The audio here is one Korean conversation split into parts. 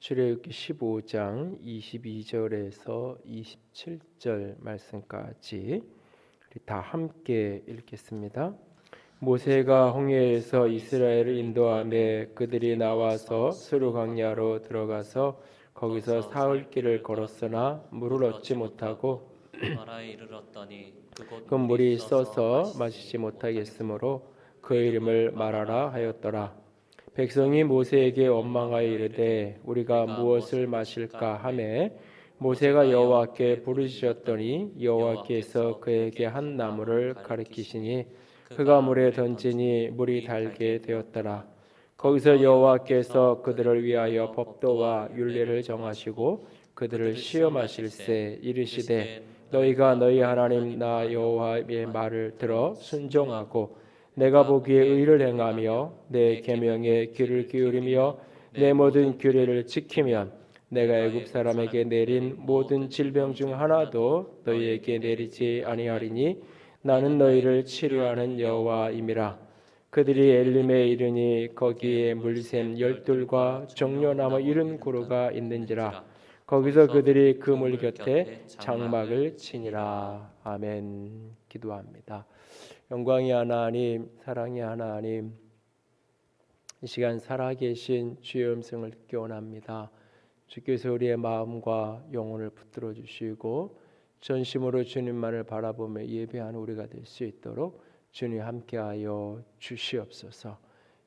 출애굽기 15장 22절에서 27절 말씀까지 다 함께 읽겠습니다. 모세가 홍해에서 이스라엘을 인도하며 그들이 나와서 수르 광야로 들어가서 거기서 사흘 길을 걸었으나 물을 얻지 못하고 마라에 이르렀더니 그 물이 써서 마시지 못하겠으므로 그 이름을 마라라 하였더라. 백성이 모세에게 원망하여 이르되 우리가 무엇을 마실까 하매 모세가 여호와께 부르짖었더니 여호와께서 그에게 한 나무를 가리키시니 그가 물에 던지니 물이 달게 되었더라. 거기서 여호와께서 그들을 위하여 법도와 율례를 정하시고 그들을 시험하실세 이르시되 너희가 너희 하나님 나 여호와의 말을 들어 순종하고 내가 보기에 의를 행하며 내 계명에 귀를 기울이며 내 모든 규례를 지키면 내가 애굽 사람에게 내린 모든 질병 중 하나도 너희에게 내리지 아니하리니 나는 너희를 치료하는 여호와임이라. 그들이 엘림에 이르니 거기에 물샘 열둘과 종려나무 70그루가 있는지라. 거기서 그들이 그 물 곁에 장막을 치니라. 아멘. 기도합니다. 영광의 하나님, 사랑의 하나님, 이 시간 살아계신 주의 음성을 듣기 원합니다. 주께서 우리의 마음과 영혼을 붙들어 주시고 전심으로 주님만을 바라보며 예배하는 우리가 될 수 있도록 주님 함께하여 주시옵소서.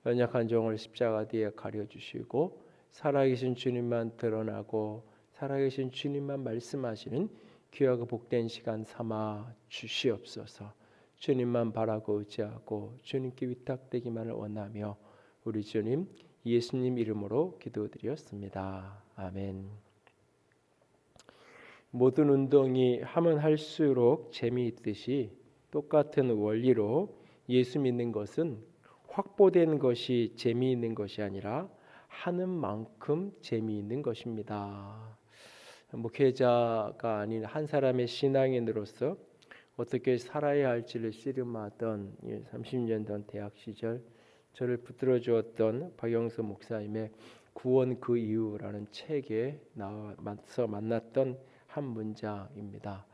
연약한 종을 십자가 뒤에 가려주시고 살아계신 주님만 드러나고 살아계신 주님만 말씀하시는 귀하고 복된 시간 삼아 주시옵소서. 주님만 바라고 의지하고 주님께 위탁되기만을 원하며 우리 주님 예수님 이름으로 기도드렸습니다. 아멘. 모든 운동이 하면 할수록 재미있듯이 똑같은 원리로 예수 믿는 것은 확보된 것이 재미있는 것이 아니라 하는 만큼 재미있는 것입니다. 목회자가 아닌 한 사람의 신앙인으로서 어떻게 살아야 할지를 씨름하던 30년 전 대학 시절 저를 붙들어 주었던 박영수 목사님의 구원 그 이유라는 책에 나와서 만났던 한 문장입니다.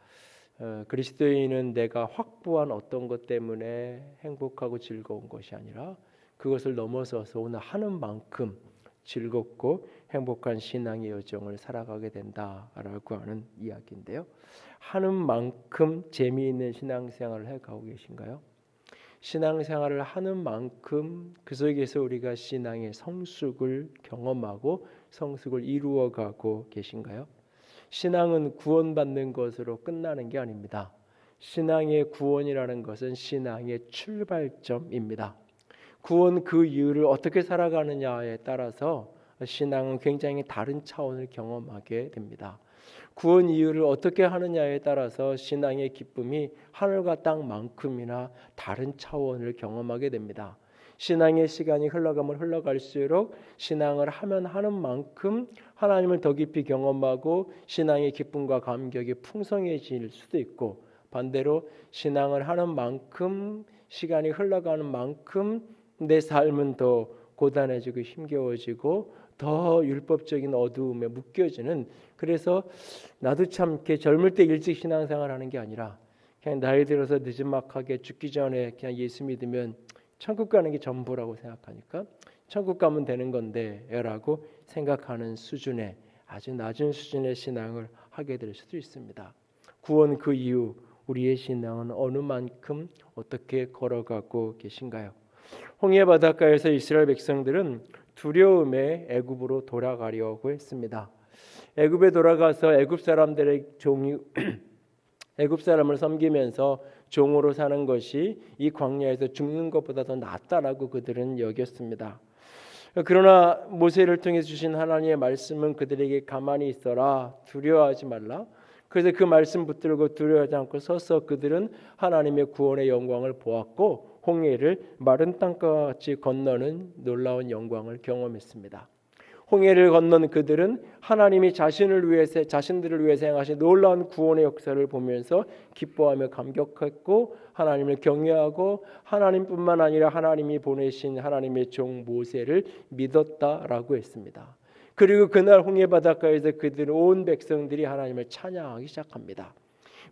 그리스도인은 내가 확보한 어떤 것 때문에 행복하고 즐거운 것이 아니라 그것을 넘어서서 오늘 하는 만큼 즐겁고 행복한 신앙의 여정을 살아가게 된다라고 하는 이야기인데요. 하는 만큼 재미있는 신앙생활을 해가고 계신가요? 신앙생활을 하는 만큼 그 속에서 우리가 신앙의 성숙을 경험하고 성숙을 이루어가고 계신가요? 신앙은 구원받는 것으로 끝나는 게 아닙니다. 신앙의 구원이라는 것은 신앙의 출발점입니다. 구원 그 이유를 어떻게 살아가느냐에 따라서 신앙은 굉장히 다른 차원을 경험하게 됩니다. 구원 이유를 어떻게 하느냐에 따라서 신앙의 기쁨이 하늘과 땅만큼이나 다른 차원을 경험하게 됩니다. 신앙의 시간이 흘러가면 흘러갈수록 신앙을 하면 하는 만큼 하나님을 더 깊이 경험하고 신앙의 기쁨과 감격이 풍성해질 수도 있고 반대로 신앙을 하는 만큼 시간이 흘러가는 만큼 내 삶은 더 고단해지고 힘겨워지고 더 율법적인 어두움에 묶여지는, 그래서 나도 참 이렇게 젊을 때 일찍 신앙생활하는 게 아니라 그냥 나이 들어서 늦지막하게 죽기 전에 그냥 예수 믿으면 천국 가는 게 전부라고 생각하니까 천국 가면 되는 건데 라고 생각하는 수준의 아주 낮은 수준의 신앙을 하게 될 수도 있습니다. 구원 그 이후 우리의 신앙은 어느 만큼 어떻게 걸어가고 계신가요? 홍해 바닷가에서 이스라엘 백성들은 두려움에 애굽으로 돌아가려고 했습니다. 애굽에 돌아가서 애굽 사람들의 종이 애굽 사람을 섬기면서 종으로 사는 것이 이 광야에서 죽는 것보다 더 낫다라고 그들은 여겼습니다. 그러나 모세를 통해 주신 하나님의 말씀은 그들에게 가만히 있어라, 두려워하지 말라. 그래서 그 말씀 붙들고 두려워하지 않고 서서 그들은 하나님의 구원의 영광을 보았고 홍해를 마른 땅과 같이 건너는 놀라운 영광을 경험했습니다. 홍해를 건넌 그들은 하나님이 자신들을 위해서 행하신 놀라운 구원의 역사를 보면서 기뻐하며 감격했고 하나님을 경외하고 하나님뿐만 아니라 하나님이 보내신 하나님의 종 모세를 믿었다라고 했습니다. 그리고 그날 홍해 바닷가에서 그들 온 백성들이 하나님을 찬양하기 시작합니다.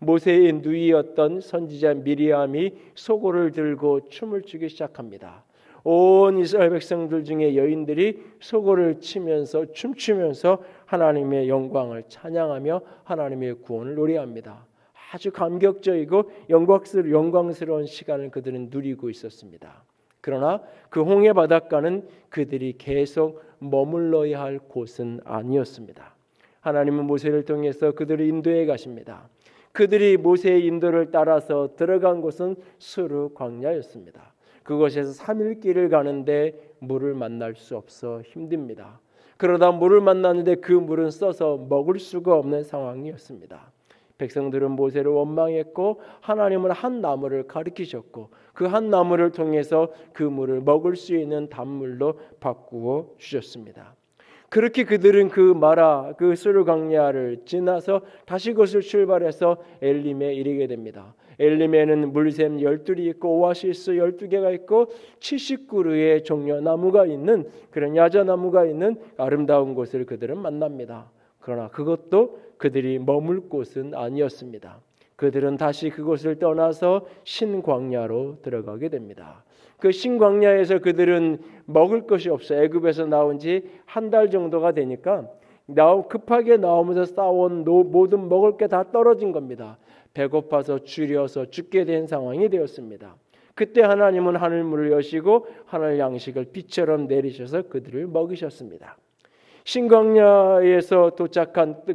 모세의 누이였던 선지자 미리암이 소고를 들고 춤을 추기 시작합니다. 온 이스라엘 백성들 중에 여인들이 소고를 치면서 춤추면서 하나님의 영광을 찬양하며 하나님의 구원을 노래합니다. 아주 감격적이고 영광스러운 시간을 그들은 누리고 있었습니다. 그러나 그 홍해 바닷가는 그들이 계속 머물러야 할 곳은 아니었습니다. 하나님은 모세를 통해서 그들을 인도해 가십니다. 그들이 모세의 인도를 따라서 들어간 곳은 수르 광야였습니다. 그곳에서 3일 길을 가는데 물을 만날 수 없어 힘듭니다. 그러다 물을 만났는데 그 물은 써서 먹을 수가 없는 상황이었습니다. 백성들은 모세를 원망했고 하나님은 한 나무를 가리키셨고 그 한 나무를 통해서 그 물을 먹을 수 있는 단물로 바꾸어 주셨습니다. 그렇게 그들은 그 수르 광야를 지나서 다시 그것을 출발해서 엘림에 이르게 됩니다. 엘림에는 물샘 12이 있고 오아시스 12개가 있고 70그루의 종려나무가 있는 그런 야자나무가 있는 아름다운 곳을 그들은 만납니다. 그러나 그것도 그들이 머물 곳은 아니었습니다. 그들은 다시 그곳을 떠나서 신광야로 들어가게 됩니다. 그 신광야에서 그들은 먹을 것이 없어 애굽에서 나온 지 한 달 정도가 되니까 급하게 나오면서 싸온 모든 먹을 게 다 떨어진 겁니다. 배고파서 줄여서 죽게 된 상황이 되었습니다. 그때 하나님은 하늘문을 여시고 하늘 양식을 비처럼 내리셔서 그들을 먹이셨습니다. 신광야에서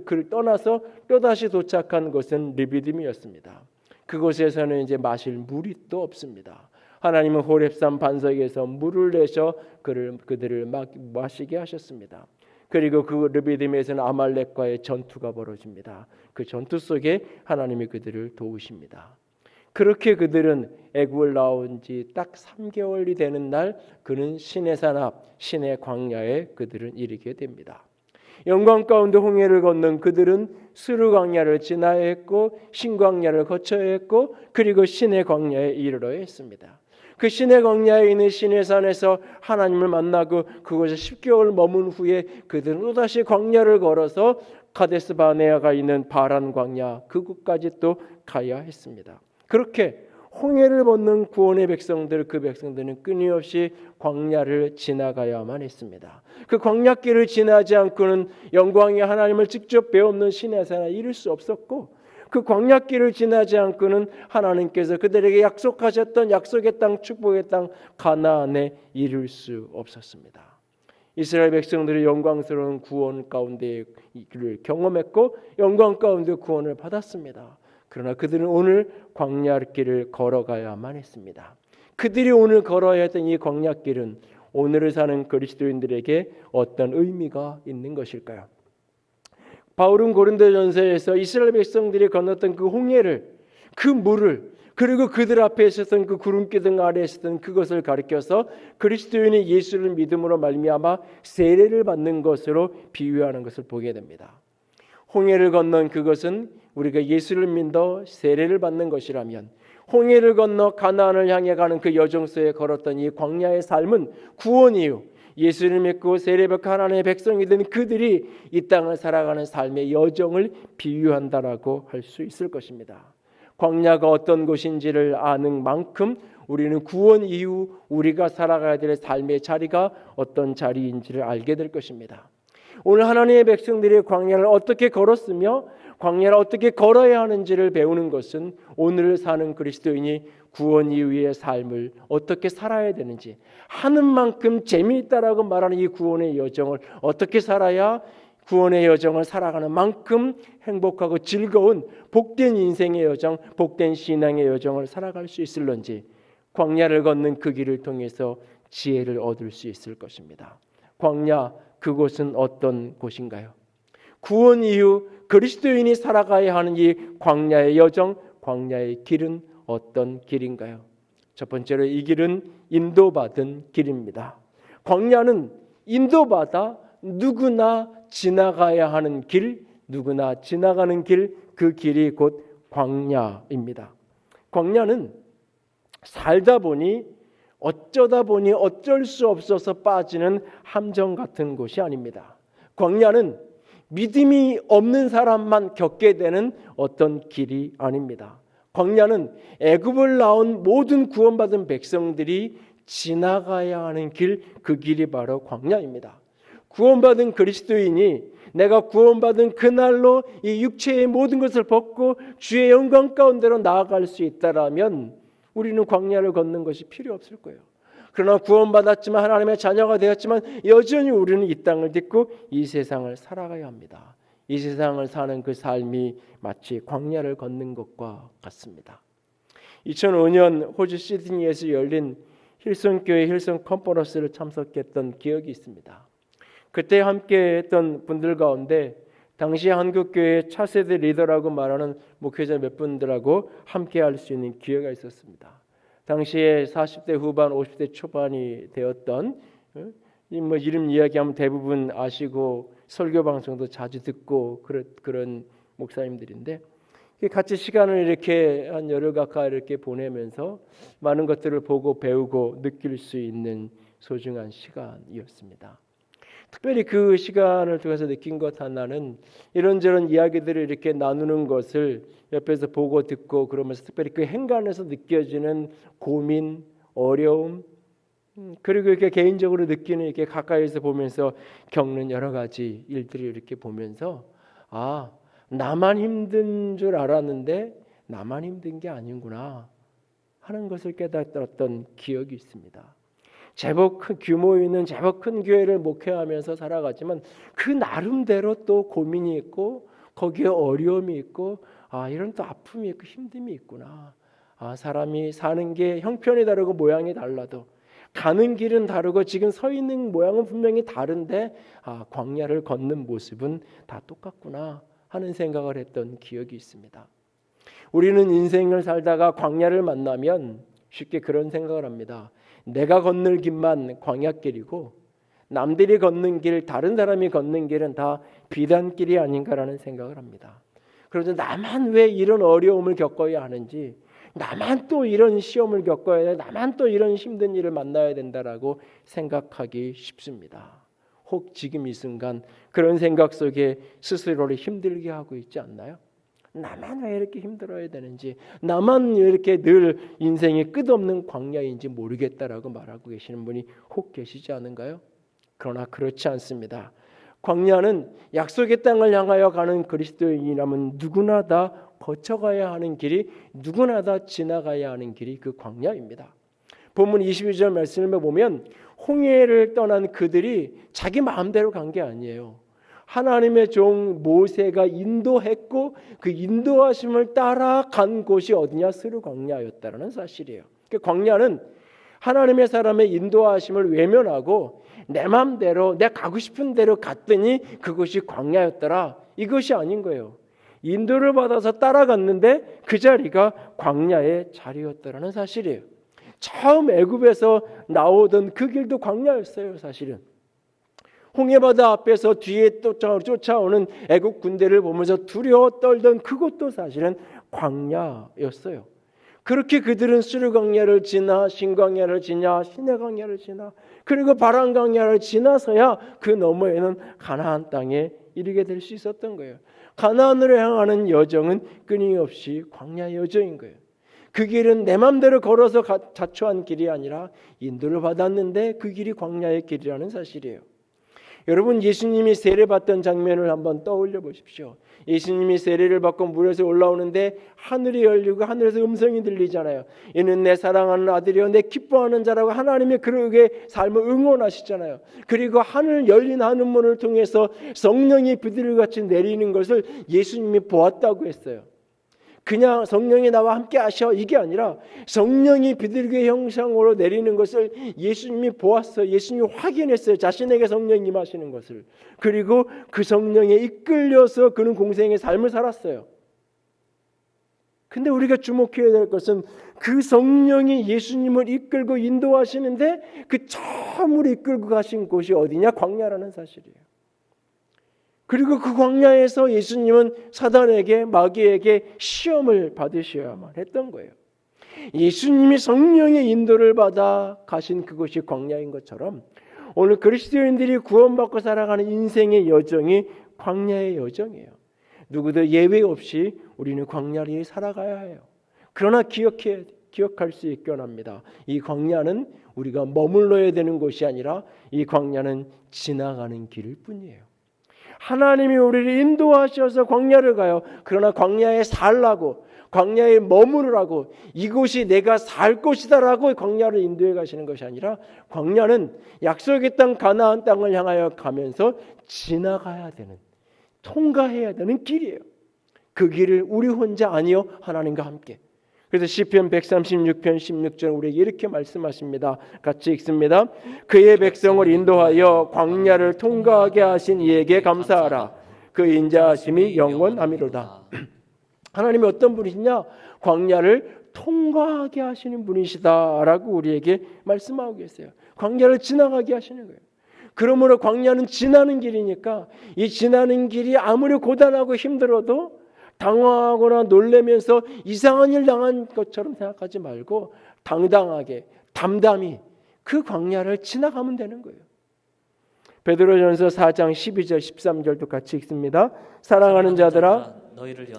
그를 떠나서 또다시 도착한 곳은 르비딤이었습니다. 그곳에서는 이제 마실 물이 또 없습니다. 하나님은 호렙산 반석에서 물을 내셔 그들을 마시게 하셨습니다. 그리고 그 르비딤에서는 아말렉과의 전투가 벌어집니다. 그 전투 속에 하나님이 그들을 도우십니다. 그렇게 그들은 애굽을 나온 지 딱 3개월이 되는 날 그는 시내산 앞 시내 광야에 그들은 이르게 됩니다. 영광 가운데 홍해를 건넌 그들은 수르 광야를 지나야 했고 신광야를 거쳐야 했고 그리고 시내 광야에 이르러야 했습니다. 그 시내 광야에 있는 시내산에서 하나님을 만나고 그곳에 10개월 머문 후에 그들은 또다시 광야를 걸어서 카데스 바네아가 있는 바란 광야 그곳까지 또 가야 했습니다. 그렇게 홍해를 건넌 구원의 백성들 그 백성들은 끊임없이 광야를 지나가야만 했습니다. 그 광야길을 지나지 않고는 영광의 하나님을 직접 배우는 시내산에 이를 수 없었고 그 광야길을 지나지 않고는 하나님께서 그들에게 약속하셨던 약속의 땅 축복의 땅 가나안에 이룰 수 없었습니다. 이스라엘 백성들이 영광스러운 구원 가운데 그를 경험했고 영광 가운데 구원을 받았습니다. 그러나 그들은 오늘 광야길을 걸어가야만 했습니다. 그들이 오늘 걸어야 했던 이 광야길은 오늘을 사는 그리스도인들에게 어떤 의미가 있는 것일까요? 바울은 고린도전서에서 이스라엘 백성들이 건넜던 그 홍해를 그 물을 그리고 그들 앞에 있었던 그 구름기둥 아래에 있었던 그것을 가리켜서 그리스도인이 예수를 믿음으로 말미암아 세례를 받는 것으로 비유하는 것을 보게 됩니다. 홍해를 건넌 그것은 우리가 예수를 믿어 세례를 받는 것이라면 홍해를 건너 가나안을 향해 가는 그 여정 속에 걸었던 이 광야의 삶은 구원 이후 예수를 믿고 세례받고 하나님의 백성이 된 그들이 이 땅을 살아가는 삶의 여정을 비유한다라고 할 수 있을 것입니다. 광야가 어떤 곳인지를 아는 만큼 우리는 구원 이후 우리가 살아가야 될 삶의 자리가 어떤 자리인지를 알게 될 것입니다. 오늘 하나님의 백성들이 광야를 어떻게 걸었으며 광야를 어떻게 걸어야 하는지를 배우는 것은 오늘을 사는 그리스도인이 구원 이후의 삶을 어떻게 살아야 되는지 하는 만큼 재미있다라고 말하는 이 구원의 여정을 어떻게 살아야 구원의 여정을 살아가는 만큼 행복하고 즐거운 복된 인생의 여정, 복된 신앙의 여정을 살아갈 수 있을런지 광야를 걷는 그 길을 통해서 지혜를 얻을 수 있을 것입니다. 광야 그곳은 어떤 곳인가요? 구원 이후 그리스도인이 살아가야 하는 이 광야의 여정, 광야의 길은 어떤 길인가요? 첫 번째로 이 길은 인도받은 길입니다. 광야는 인도받아 누구나 지나가야 하는 길, 누구나 지나가는 길, 그 길이 곧 광야입니다. 광야는 살다 보니 어쩌다 보니 어쩔 수 없어서 빠지는 함정 같은 곳이 아닙니다. 광야는 믿음이 없는 사람만 겪게 되는 어떤 길이 아닙니다. 광야는 애굽을 나온 모든 구원받은 백성들이 지나가야 하는 길, 그 길이 바로 광야입니다. 구원받은 그리스도인이 내가 구원받은 그날로 이 육체의 모든 것을 벗고 주의 영광 가운데로 나아갈 수 있다라면 우리는 광야를 걷는 것이 필요 없을 거예요. 그러나 구원받았지만 하나님의 자녀가 되었지만 여전히 우리는 이 땅을 딛고 이 세상을 살아가야 합니다. 이 세상을 사는 그 삶이 마치 광야를 걷는 것과 같습니다. 2005년 호주 시드니에서 열린 힐슨교회 힐슨 컨퍼런스를 참석했던 기억이 있습니다. 그때 함께했던 분들 가운데 당시 한국교회 차세대 리더라고 말하는 목회자 몇 분들하고 함께할 수 있는 기회가 있었습니다. 당시에 40대 후반, 50대 초반이 되었던 이름 이야기하면 대부분 아시고 설교 방송도 자주 듣고 그런 목사님들인데 같이 시간을 이렇게 한 열흘 가까이 이렇게 보내면서 많은 것들을 보고 배우고 느낄 수 있는 소중한 시간이었습니다. 특별히 그 시간을 통해서 느낀 것 하나는 이런저런 이야기들을 이렇게 나누는 것을 옆에서 보고 듣고 그러면서 특별히 그 행간에서 느껴지는 고민, 어려움, 그리고 이렇게 개인적으로 느끼는 이렇게 가까이서 보면서 겪는 여러 가지 일들을 이렇게 보면서 나만 힘든 줄 알았는데 나만 힘든 게 아니구나 하는 것을 깨닫던 기억이 있습니다. 제법 큰 규모 있는 제법 큰 교회를 목회하면서 살아가지만 그 나름대로 또 고민이 있고 거기에 어려움이 있고 이런 또 아픔이 있고 힘듦이 있구나. 사람이 사는 게 형편이 다르고 모양이 달라도 가는 길은 다르고 지금 서 있는 모양은 분명히 다른데 광야를 걷는 모습은 다 똑같구나 하는 생각을 했던 기억이 있습니다. 우리는 인생을 살다가 광야를 만나면 쉽게 그런 생각을 합니다. 내가 건널 길만 광야길이고 남들이 걷는 길, 다른 사람이 걷는 길은 다 비단길이 아닌가라는 생각을 합니다. 그래서 나만 왜 이런 어려움을 겪어야 하는지, 나만 또 이런 시험을 겪어야 돼, 나만 또 이런 힘든 일을 만나야 된다라고 생각하기 쉽습니다. 혹 지금 이 순간 그런 생각 속에 스스로를 힘들게 하고 있지 않나요? 나만 왜 이렇게 힘들어야 되는지, 나만 왜 이렇게 늘 인생이 끝없는 광야인지 모르겠다라고 말하고 계시는 분이 혹 계시지 않은가요? 그러나 그렇지 않습니다. 광야는 약속의 땅을 향하여 가는 그리스도인이라면 누구나 다 거쳐가야 하는 길이, 누구나 다 지나가야 하는 길이 그 광야입니다. 본문 22절 말씀을 보면 홍해를 떠난 그들이 자기 마음대로 간 게 아니에요. 하나님의 종 모세가 인도했고 그 인도하심을 따라간 곳이 어디냐? 스루 광야였다라는 사실이에요. 그 광야는 하나님의 사람의 인도하심을 외면하고 내 마음대로 내가 가고 싶은 대로 갔더니 그것이 광야였더라. 이것이 아닌 거예요. 인도를 받아서 따라갔는데 그 자리가 광야의 자리였다라는 사실이에요. 처음 애굽에서 나오던 그 길도 광야였어요. 사실은. 홍해바다 앞에서 뒤에 쫓아오는 애국 군대를 보면서 두려워 떨던 그것도 사실은 광야였어요. 그렇게 그들은 수르 광야를 지나 신광야를 지나 시내 광야를 지나 그리고 바람 광야를 지나서야 그 너머에는 가나안 땅에 이르게 될 수 있었던 거예요. 가나안으로 향하는 여정은 끊임없이 광야 여정인 거예요. 그 길은 내 맘대로 걸어서 자초한 길이 아니라 인도를 받았는데 그 길이 광야의 길이라는 사실이에요. 여러분, 예수님이 세례받던 장면을 한번 떠올려 보십시오. 예수님이 세례를 받고 물에서 올라오는데 하늘이 열리고 하늘에서 음성이 들리잖아요. 이는 내 사랑하는 아들이요 내 기뻐하는 자라고 하나님의 그의 삶을 응원하시잖아요. 그리고 열린 하늘문을 통해서 성령이 비둘기같이 내리는 것을 예수님이 보았다고 했어요. 그냥 성령이 나와 함께 하셔 이게 아니라 성령이 비둘기의 형상으로 내리는 것을 예수님이 보았어요. 예수님이 확인했어요. 자신에게 성령이 임하시는 것을. 그리고 그 성령에 이끌려서 그는 공생의 삶을 살았어요. 근데 우리가 주목해야 될 것은 그 성령이 예수님을 이끌고 인도하시는데 그 처음으로 이끌고 가신 곳이 어디냐? 광야라는 사실이에요. 그리고 그 광야에서 예수님은 사단에게 마귀에게 시험을 받으셔야만 했던 거예요. 예수님이 성령의 인도를 받아 가신 그곳이 광야인 것처럼 오늘 그리스도인들이 구원받고 살아가는 인생의 여정이 광야의 여정이에요. 누구도 예외 없이 우리는 광야를 살아가야 해요. 그러나 기억할 수 있게 원합니다. 이 광야는 우리가 머물러야 되는 곳이 아니라 이 광야는 지나가는 길일 뿐이에요. 하나님이 우리를 인도하셔서 광야를 가요. 그러나 광야에 살라고, 광야에 머무르라고, 이곳이 내가 살 곳이다라고 광야를 인도해 가시는 것이 아니라 광야는 약속의 땅 가나안 땅을 향하여 가면서 지나가야 되는, 통과해야 되는 길이에요. 그 길을 우리 혼자 아니요 하나님과 함께. 그래서 시편 136편 16절 우리에게 이렇게 말씀하십니다. 같이 읽습니다. 그의 백성을 인도하여 광야를 통과하게 하신 이에게 감사하라. 그 인자하심이 영원하미로다. 하나님이 어떤 분이시냐? 광야를 통과하게 하시는 분이시다라고 우리에게 말씀하고 계세요. 광야를 지나가게 하시는 거예요. 그러므로 광야는 지나는 길이니까 이 지나는 길이 아무리 고단하고 힘들어도 당황하거나 놀라면서 이상한 일 당한 것처럼 생각하지 말고 당당하게 담담히 그 광야를 지나가면 되는 거예요. 베드로전서 4장 12절 13절도 같이 읽습니다. 사랑하는 자들아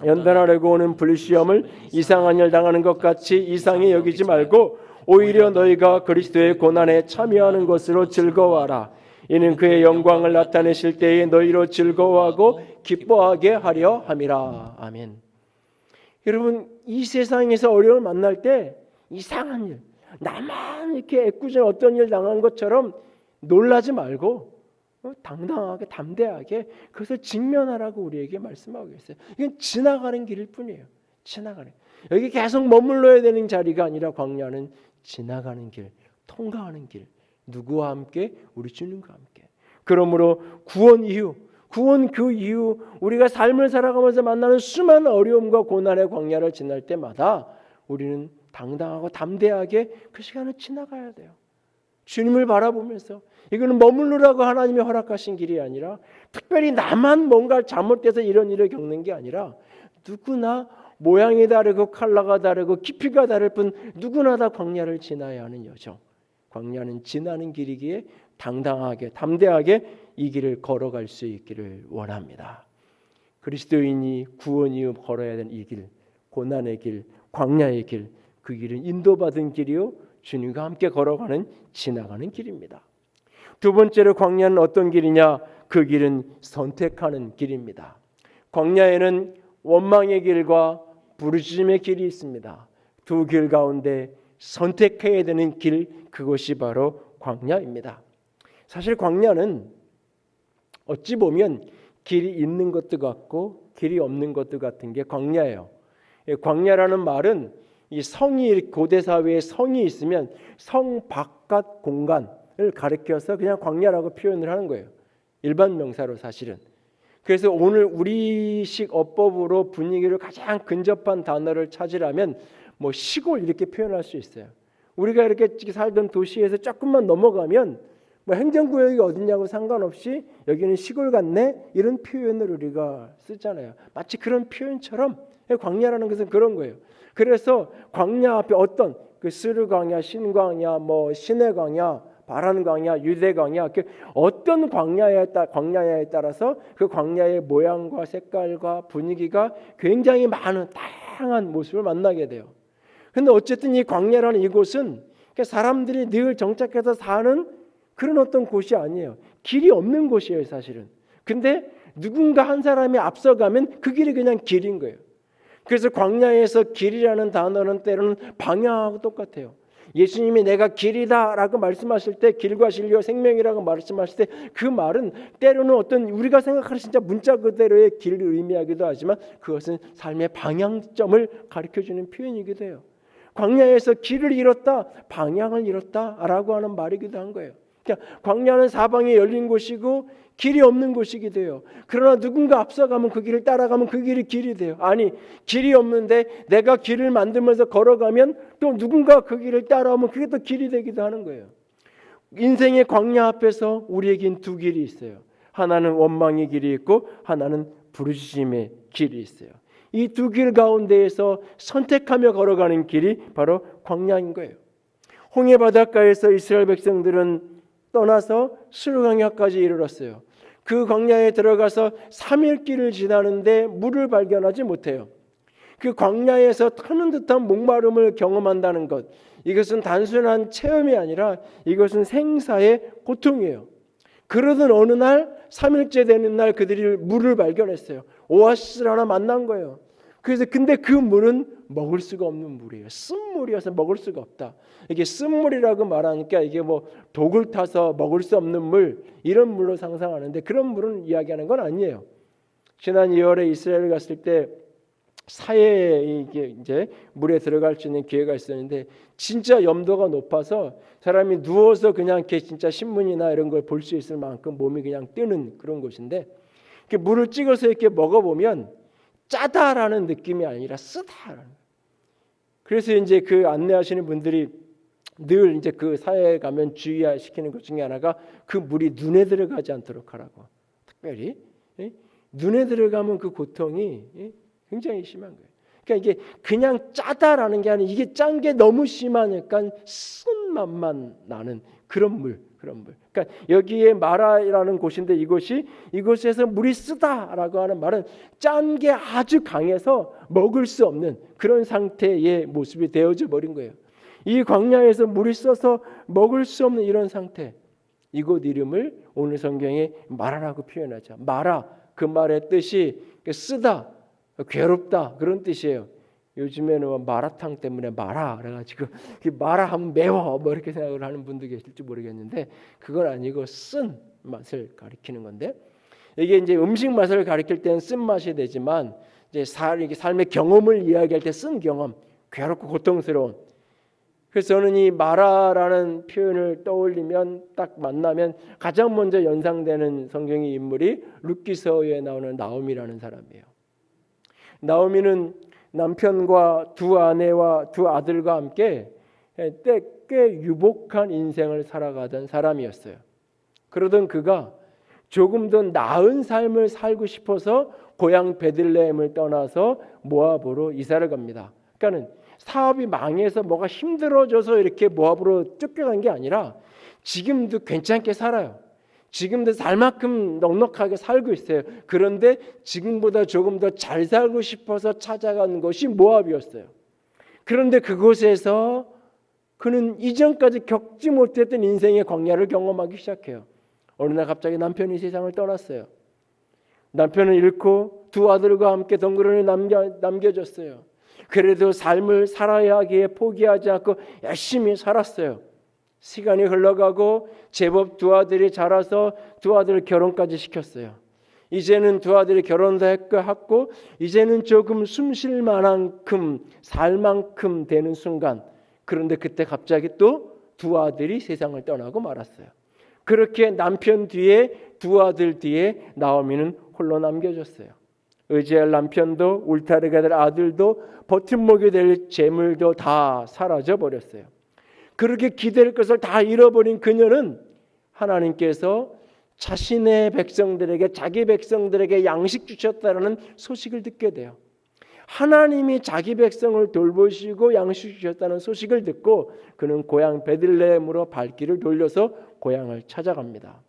연단하려고 오는 불시험을 이상한 일 당하는 것 같이 이상히 여기지 말고 오히려 너희가 그리스도의 고난에 참여하는 것으로 즐거워하라. 이는 그의 영광을 나타내실 때에 너희로 즐거워하고 기뻐하게 하려 함이라. 아멘. 여러분, 이 세상에서 어려움을 만날 때 이상한 일, 나만 이렇게 애꿎은 어떤 일 당한 것처럼 놀라지 말고 당당하게 담대하게 그것을 직면하라고 우리에게 말씀하고 계세요. 이건 지나가는 길일 뿐이에요. 지나가는. 여기 계속 머물러야 되는 자리가 아니라 광야는 지나가는 길, 통과하는 길. 누구와 함께? 우리 주님과 함께. 그러므로 구원 그 이후 우리가 삶을 살아가면서 만나는 수많은 어려움과 고난의 광야를 지날 때마다 우리는 당당하고 담대하게 그 시간을 지나가야 돼요. 주님을 바라보면서. 이거는 머무르라고 하나님이 허락하신 길이 아니라 특별히 나만 뭔가 잘못돼서 이런 일을 겪는 게 아니라 누구나 모양이 다르고 컬러가 다르고 깊이가 다를 뿐 누구나 다 광야를 지나야 하는 여정. 광야는 지나는 길이기에 당당하게 담대하게 이 길을 걸어갈 수 있기를 원합니다. 그리스도인이 구원 이후 걸어야 되는 이 길, 고난의 길, 광야의 길, 그 길은 인도받은 길이요 주님과 함께 걸어가는 지나가는 길입니다. 두 번째로 광야는 어떤 길이냐? 그 길은 선택하는 길입니다. 광야에는 원망의 길과 부르짖음의 길이 있습니다. 두 길 가운데 선택해야 되는 길, 그것이 바로 광야입니다. 사실 광야는 어찌 보면 길이 있는 것도 같고 길이 없는 것도 같은 게 광야예요. 광야라는 말은 이 성이 고대 사회에 성이 있으면 성 바깥 공간을 가리켜서 그냥 광야라고 표현을 하는 거예요. 일반 명사로 사실은. 그래서 오늘 우리식 어법으로 분위기를 가장 근접한 단어를 찾으라면 뭐 시골 이렇게 표현할 수 있어요. 우리가 이렇게 살던 도시에서 조금만 넘어가면 뭐 행정구역이 어디냐고 상관없이 여기는 시골 같네 이런 표현을 우리가 쓰잖아요. 마치 그런 표현처럼 광야라는 것은 그런 거예요. 그래서 광야 앞에 어떤 그 스르 광야, 신광야, 뭐 신의 광야, 바란 광야, 유대 광야, 어떤 광야에 따라서 그 광야의 모양과 색깔과 분위기가 굉장히 많은 다양한 모습을 만나게 돼요. 근데 어쨌든 이 광야라는 이곳은 사람들이 늘 정착해서 사는 그런 어떤 곳이 아니에요. 길이 없는 곳이에요, 사실은. 근데 누군가 한 사람이 앞서가면 그 길이 그냥 길인 거예요. 그래서 광야에서 길이라는 단어는 때로는 방향하고 똑같아요. 예수님이 내가 길이다라고 말씀하실 때 길과 진리와 생명이라고 말씀하실 때 그 말은 때로는 어떤 우리가 생각하는 진짜 문자 그대로의 길을 의미하기도 하지만 그것은 삶의 방향점을 가르쳐주는 표현이기도 해요. 광야에서 길을 잃었다, 방향을 잃었다라고 하는 말이기도 한 거예요. 그러니까 광야는 사방에 열린 곳이고 길이 없는 곳이기도 해요. 그러나 누군가 앞서가면 그 길을 따라가면 그 길이 길이 돼요. 아니, 길이 없는데 내가 길을 만들면서 걸어가면 또 누군가 그 길을 따라오면 그게 또 길이 되기도 하는 거예요. 인생의 광야 앞에서 우리에겐 두 길이 있어요. 하나는 원망의 길이 있고 하나는 부르짖음의 길이 있어요. 이 두 길 가운데에서 선택하며 걸어가는 길이 바로 광야인 거예요. 홍해 바닷가에서 이스라엘 백성들은 떠나서 스루 광야까지 이르렀어요. 그 광야에 들어가서 3일 길을 지나는데 물을 발견하지 못해요. 그 광야에서 타는 듯한 목마름을 경험한다는 것, 이것은 단순한 체험이 아니라 이것은 생사의 고통이에요. 그러던 어느 날 3일째 되는 날 그들이 물을 발견했어요. 오아시스를 하나 만난 거예요. 그래서 근데 그 물은 먹을 수가 없는 물이에요. 쓴물이어서 먹을 수가 없다. 이게 쓴물이라고 말하니까 이게 뭐 독을 타서 먹을 수 없는 물, 이런 물로 상상하는데 그런 물은 이야기하는 건 아니에요. 지난 2월에 이스라엘 갔을 때 사해에 이게 이제 물에 들어갈 수 있는 기회가 있었는데 진짜 염도가 높아서 사람이 누워서 그냥 이렇게 진짜 신문이나 이런 걸 볼 수 있을 만큼 몸이 그냥 뜨는 그런 곳인데, 이렇게 물을 찍어서 이렇게 먹어보면 짜다라는 느낌이 아니라 쓰다라는. 그래서 이제 그 안내하시는 분들이 늘 이제 그 사해에 가면 주의시키는 것 중에 하나가 그 물이 눈에 들어가지 않도록 하라고. 특별히 눈에 들어가면 그 고통이 굉장히 심한 거예요. 그러니까 이게 그냥 짜다라는 게 아니라 이게 짠 게 너무 심하니까 쓴 맛만 나는 그런 물. 그러니까 여기에 마라라는 곳인데 이곳에서 물이 쓰다라고 하는 말은 짠 게 아주 강해서 먹을 수 없는 그런 상태의 모습이 되어져 버린 거예요. 이 광야에서 물이 써서 먹을 수 없는 이런 상태. 이곳 이름을 오늘 성경에 마라라고 표현하죠. 마라, 그 말의 뜻이 쓰다, 괴롭다 그런 뜻이에요. 요즘에는 마라탕 때문에 마라 그래가지고 마라 하면 매워 뭐 이렇게 생각을 하는 분도 계실지 모르겠는데 그건 아니고 쓴 맛을 가리키는 건데, 이게 이제 음식 맛을 가리킬 때는 쓴 맛이 되지만 이제 삶의 경험을 이야기할 때 쓴 경험, 괴롭고 고통스러운. 그래서 저는 이 마라라는 표현을 떠올리면 딱 만나면 가장 먼저 연상되는 성경의 인물이 룻기서에 나오는 나오미라는 사람이에요. 나오미는 남편과 두 아내와 두 아들과 함께 꽤 유복한 인생을 살아가던 사람이었어요. 그러던 그가 조금 더 나은 삶을 살고 싶어서 고향 베들레헴을 떠나서 모압으로 이사를 갑니다. 그러니까는 사업이 망해서 뭐가 힘들어져서 이렇게 모압으로 쫓겨간 게 아니라 지금도 괜찮게 살아요. 지금도 살 만큼 넉넉하게 살고 있어요. 그런데 지금보다 조금 더 잘 살고 싶어서 찾아간 것이 모압이었어요. 그런데 그곳에서 그는 이전까지 겪지 못했던 인생의 광야를 경험하기 시작해요. 어느 날 갑자기 남편이 세상을 떠났어요. 남편을 잃고 두 아들과 함께 덩그러니 남겨졌어요. 그래도 삶을 살아야 하기에 포기하지 않고 열심히 살았어요. 시간이 흘러가고 제법 두 아들이 자라서 두 아들을 결혼까지 시켰어요. 이제는 두 아들이 결혼도 했고 이제는 조금 숨 쉴 만큼 살 만큼 되는 순간, 그런데 그때 갑자기 또 두 아들이 세상을 떠나고 말았어요. 그렇게 남편 뒤에 두 아들 뒤에 나오미는 홀로 남겨졌어요. 의지할 남편도 울타리가 될 아들도 버팀목이 될 재물도 다 사라져 버렸어요. 그렇게 기댈 것을 다 잃어버린 그녀는 하나님께서 자신의 백성들에게, 자기 백성들에게 양식 주셨다라는 소식을 듣게 돼요. 하나님이 자기 백성을 돌보시고 양식 주셨다는 소식을 듣고 그는 고향 베들레헴으로 발길을 돌려서 고향을 찾아갑니다.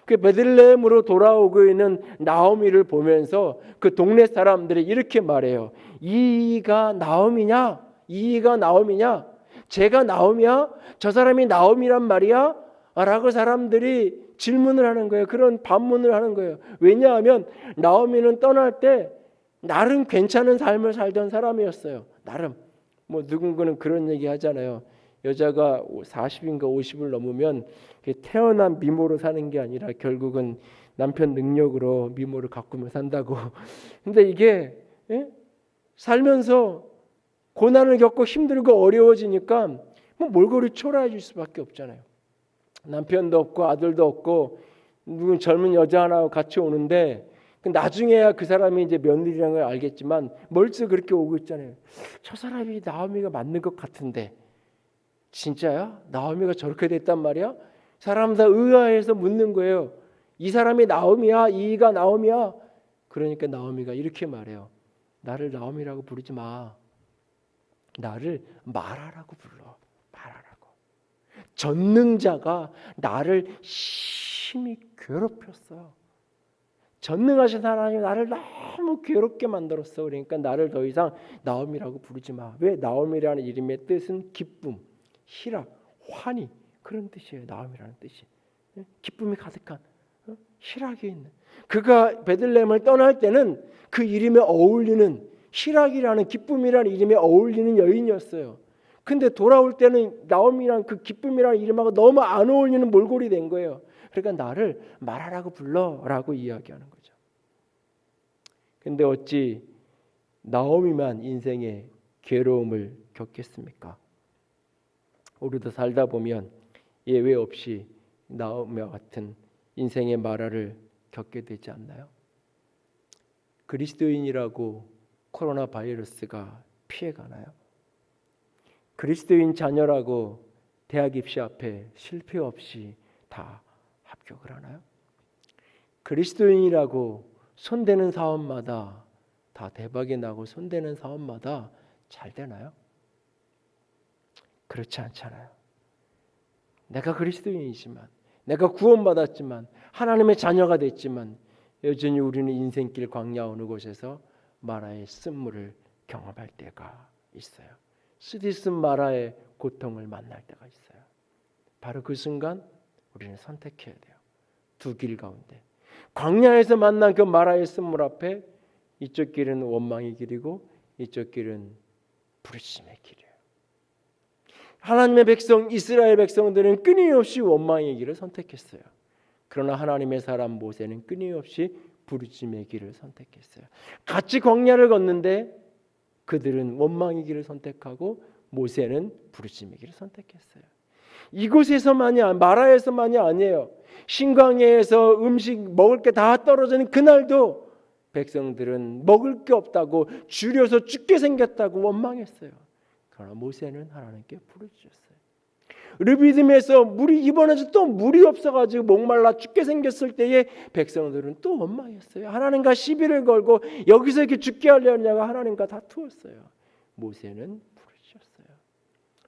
그 베들레헴으로 돌아오고 있는 나오미를 보면서 그 동네 사람들이 이렇게 말해요. 이가 나오미냐? 이가 나오미냐? 제가 나오미야? 저 사람이 나오미란 말이야? 라고 사람들이 질문을 하는 거예요. 그런 반문을 하는 거예요. 왜냐하면 나오미는 떠날 때 나름 괜찮은 삶을 살던 사람이었어요. 나름. 뭐 누군가는 그런 얘기 하잖아요. 여자가 40인가 50을 넘으면 태어난 미모로 사는 게 아니라 결국은 남편 능력으로 미모를 가꾸며 산다고. 근데 이게 살면서 고난을 겪고 힘들고 어려워지니까 뭐 몰골이 초라해질 수밖에 없잖아요. 남편도 없고 아들도 없고 누군 젊은 여자 하나와 같이 오는데 나중에야 그 사람이 이제 며느리라는 걸 알겠지만 멀쩡 그렇게 오고 있잖아요. 저 사람이 나오미가 맞는 것 같은데 진짜야? 나오미가 저렇게 됐단 말이야? 사람 다 의아해서 묻는 거예요. 이 사람이 나오미야? 이가 나오미야? 그러니까 나오미가 이렇게 말해요. 나를 나오미라고 부르지 마. 나를 마라라고 불러. 마라라고. 전능자가 나를 심히 괴롭혔어. 전능하신 하나님이 나를 너무 괴롭게 만들었어. 그러니까 나를 더 이상 나옴이라고 부르지 마. 왜? 나옴이라는 이름의 뜻은 기쁨, 희락, 환희 그런 뜻이에요. 나옴이라는 뜻이. 기쁨이 가득한 희락이 있는. 그가 베들레헴을 떠날 때는 그 이름에 어울리는 희락이라는 기쁨이라는 이름에 어울리는 여인이었어요. 근데 돌아올 때는 나옴이란 그 기쁨이라는 이름하고 너무 안 어울리는 몰골이 된 거예요. 그러니까 나를 마라라고 불러라고 이야기하는 거죠. 근데 어찌 나오미만 인생의 괴로움을 겪겠습니까? 우리도 살다 보면 예외 없이 나오미와 같은 인생의 마라를 겪게 되지 않나요? 그리스도인이라고 코로나 바이러스가 피해가나요? 그리스도인 자녀라고 대학 입시 앞에 실패 없이 다 합격을 하나요? 그리스도인이라고 손대는 사업마다 다 대박이 나고 손대는 사업마다 잘 되나요? 그렇지 않잖아요. 내가 그리스도인이지만, 내가 구원받았지만, 하나님의 자녀가 됐지만 여전히 우리는 인생길 광야 어느 곳에서 마라의 쓴물을 경험할 때가 있어요. 쓰디쓴 마라의 고통을 만날 때가 있어요. 바로 그 순간 우리는 선택해야 돼요. 두 길 가운데. 광야에서 만난 그 마라의 쓴물 앞에 이쪽 길은 원망의 길이고 이쪽 길은 부르심의 길이에요. 하나님의 백성 이스라엘 백성들은 끊임없이 원망의 길을 선택했어요. 그러나 하나님의 사람 모세는 끊임없이 부르심의 길을 선택했어요. 같이 광야를 걷는데 그들은 원망의 길을 선택하고 모세는 부르심의 길을 선택했어요. 이곳에서만이 마라에서만이 아니에요. 신광야에서 음식 먹을 게 다 떨어지는 그날도 백성들은 먹을 게 없다고 줄여서 죽게 생겼다고 원망했어요. 그러나 모세는 하나님께 부르짖었어요. 르비딤에서 물이 이번에도 또 물이 없어가지고 목말라 죽게 생겼을 때에 백성들은 또 원망했어요. 하나님과 시비를 걸고 여기서 이렇게 죽게 하려냐고 하나님과 다투었어요. 모세는 부르짖었어요.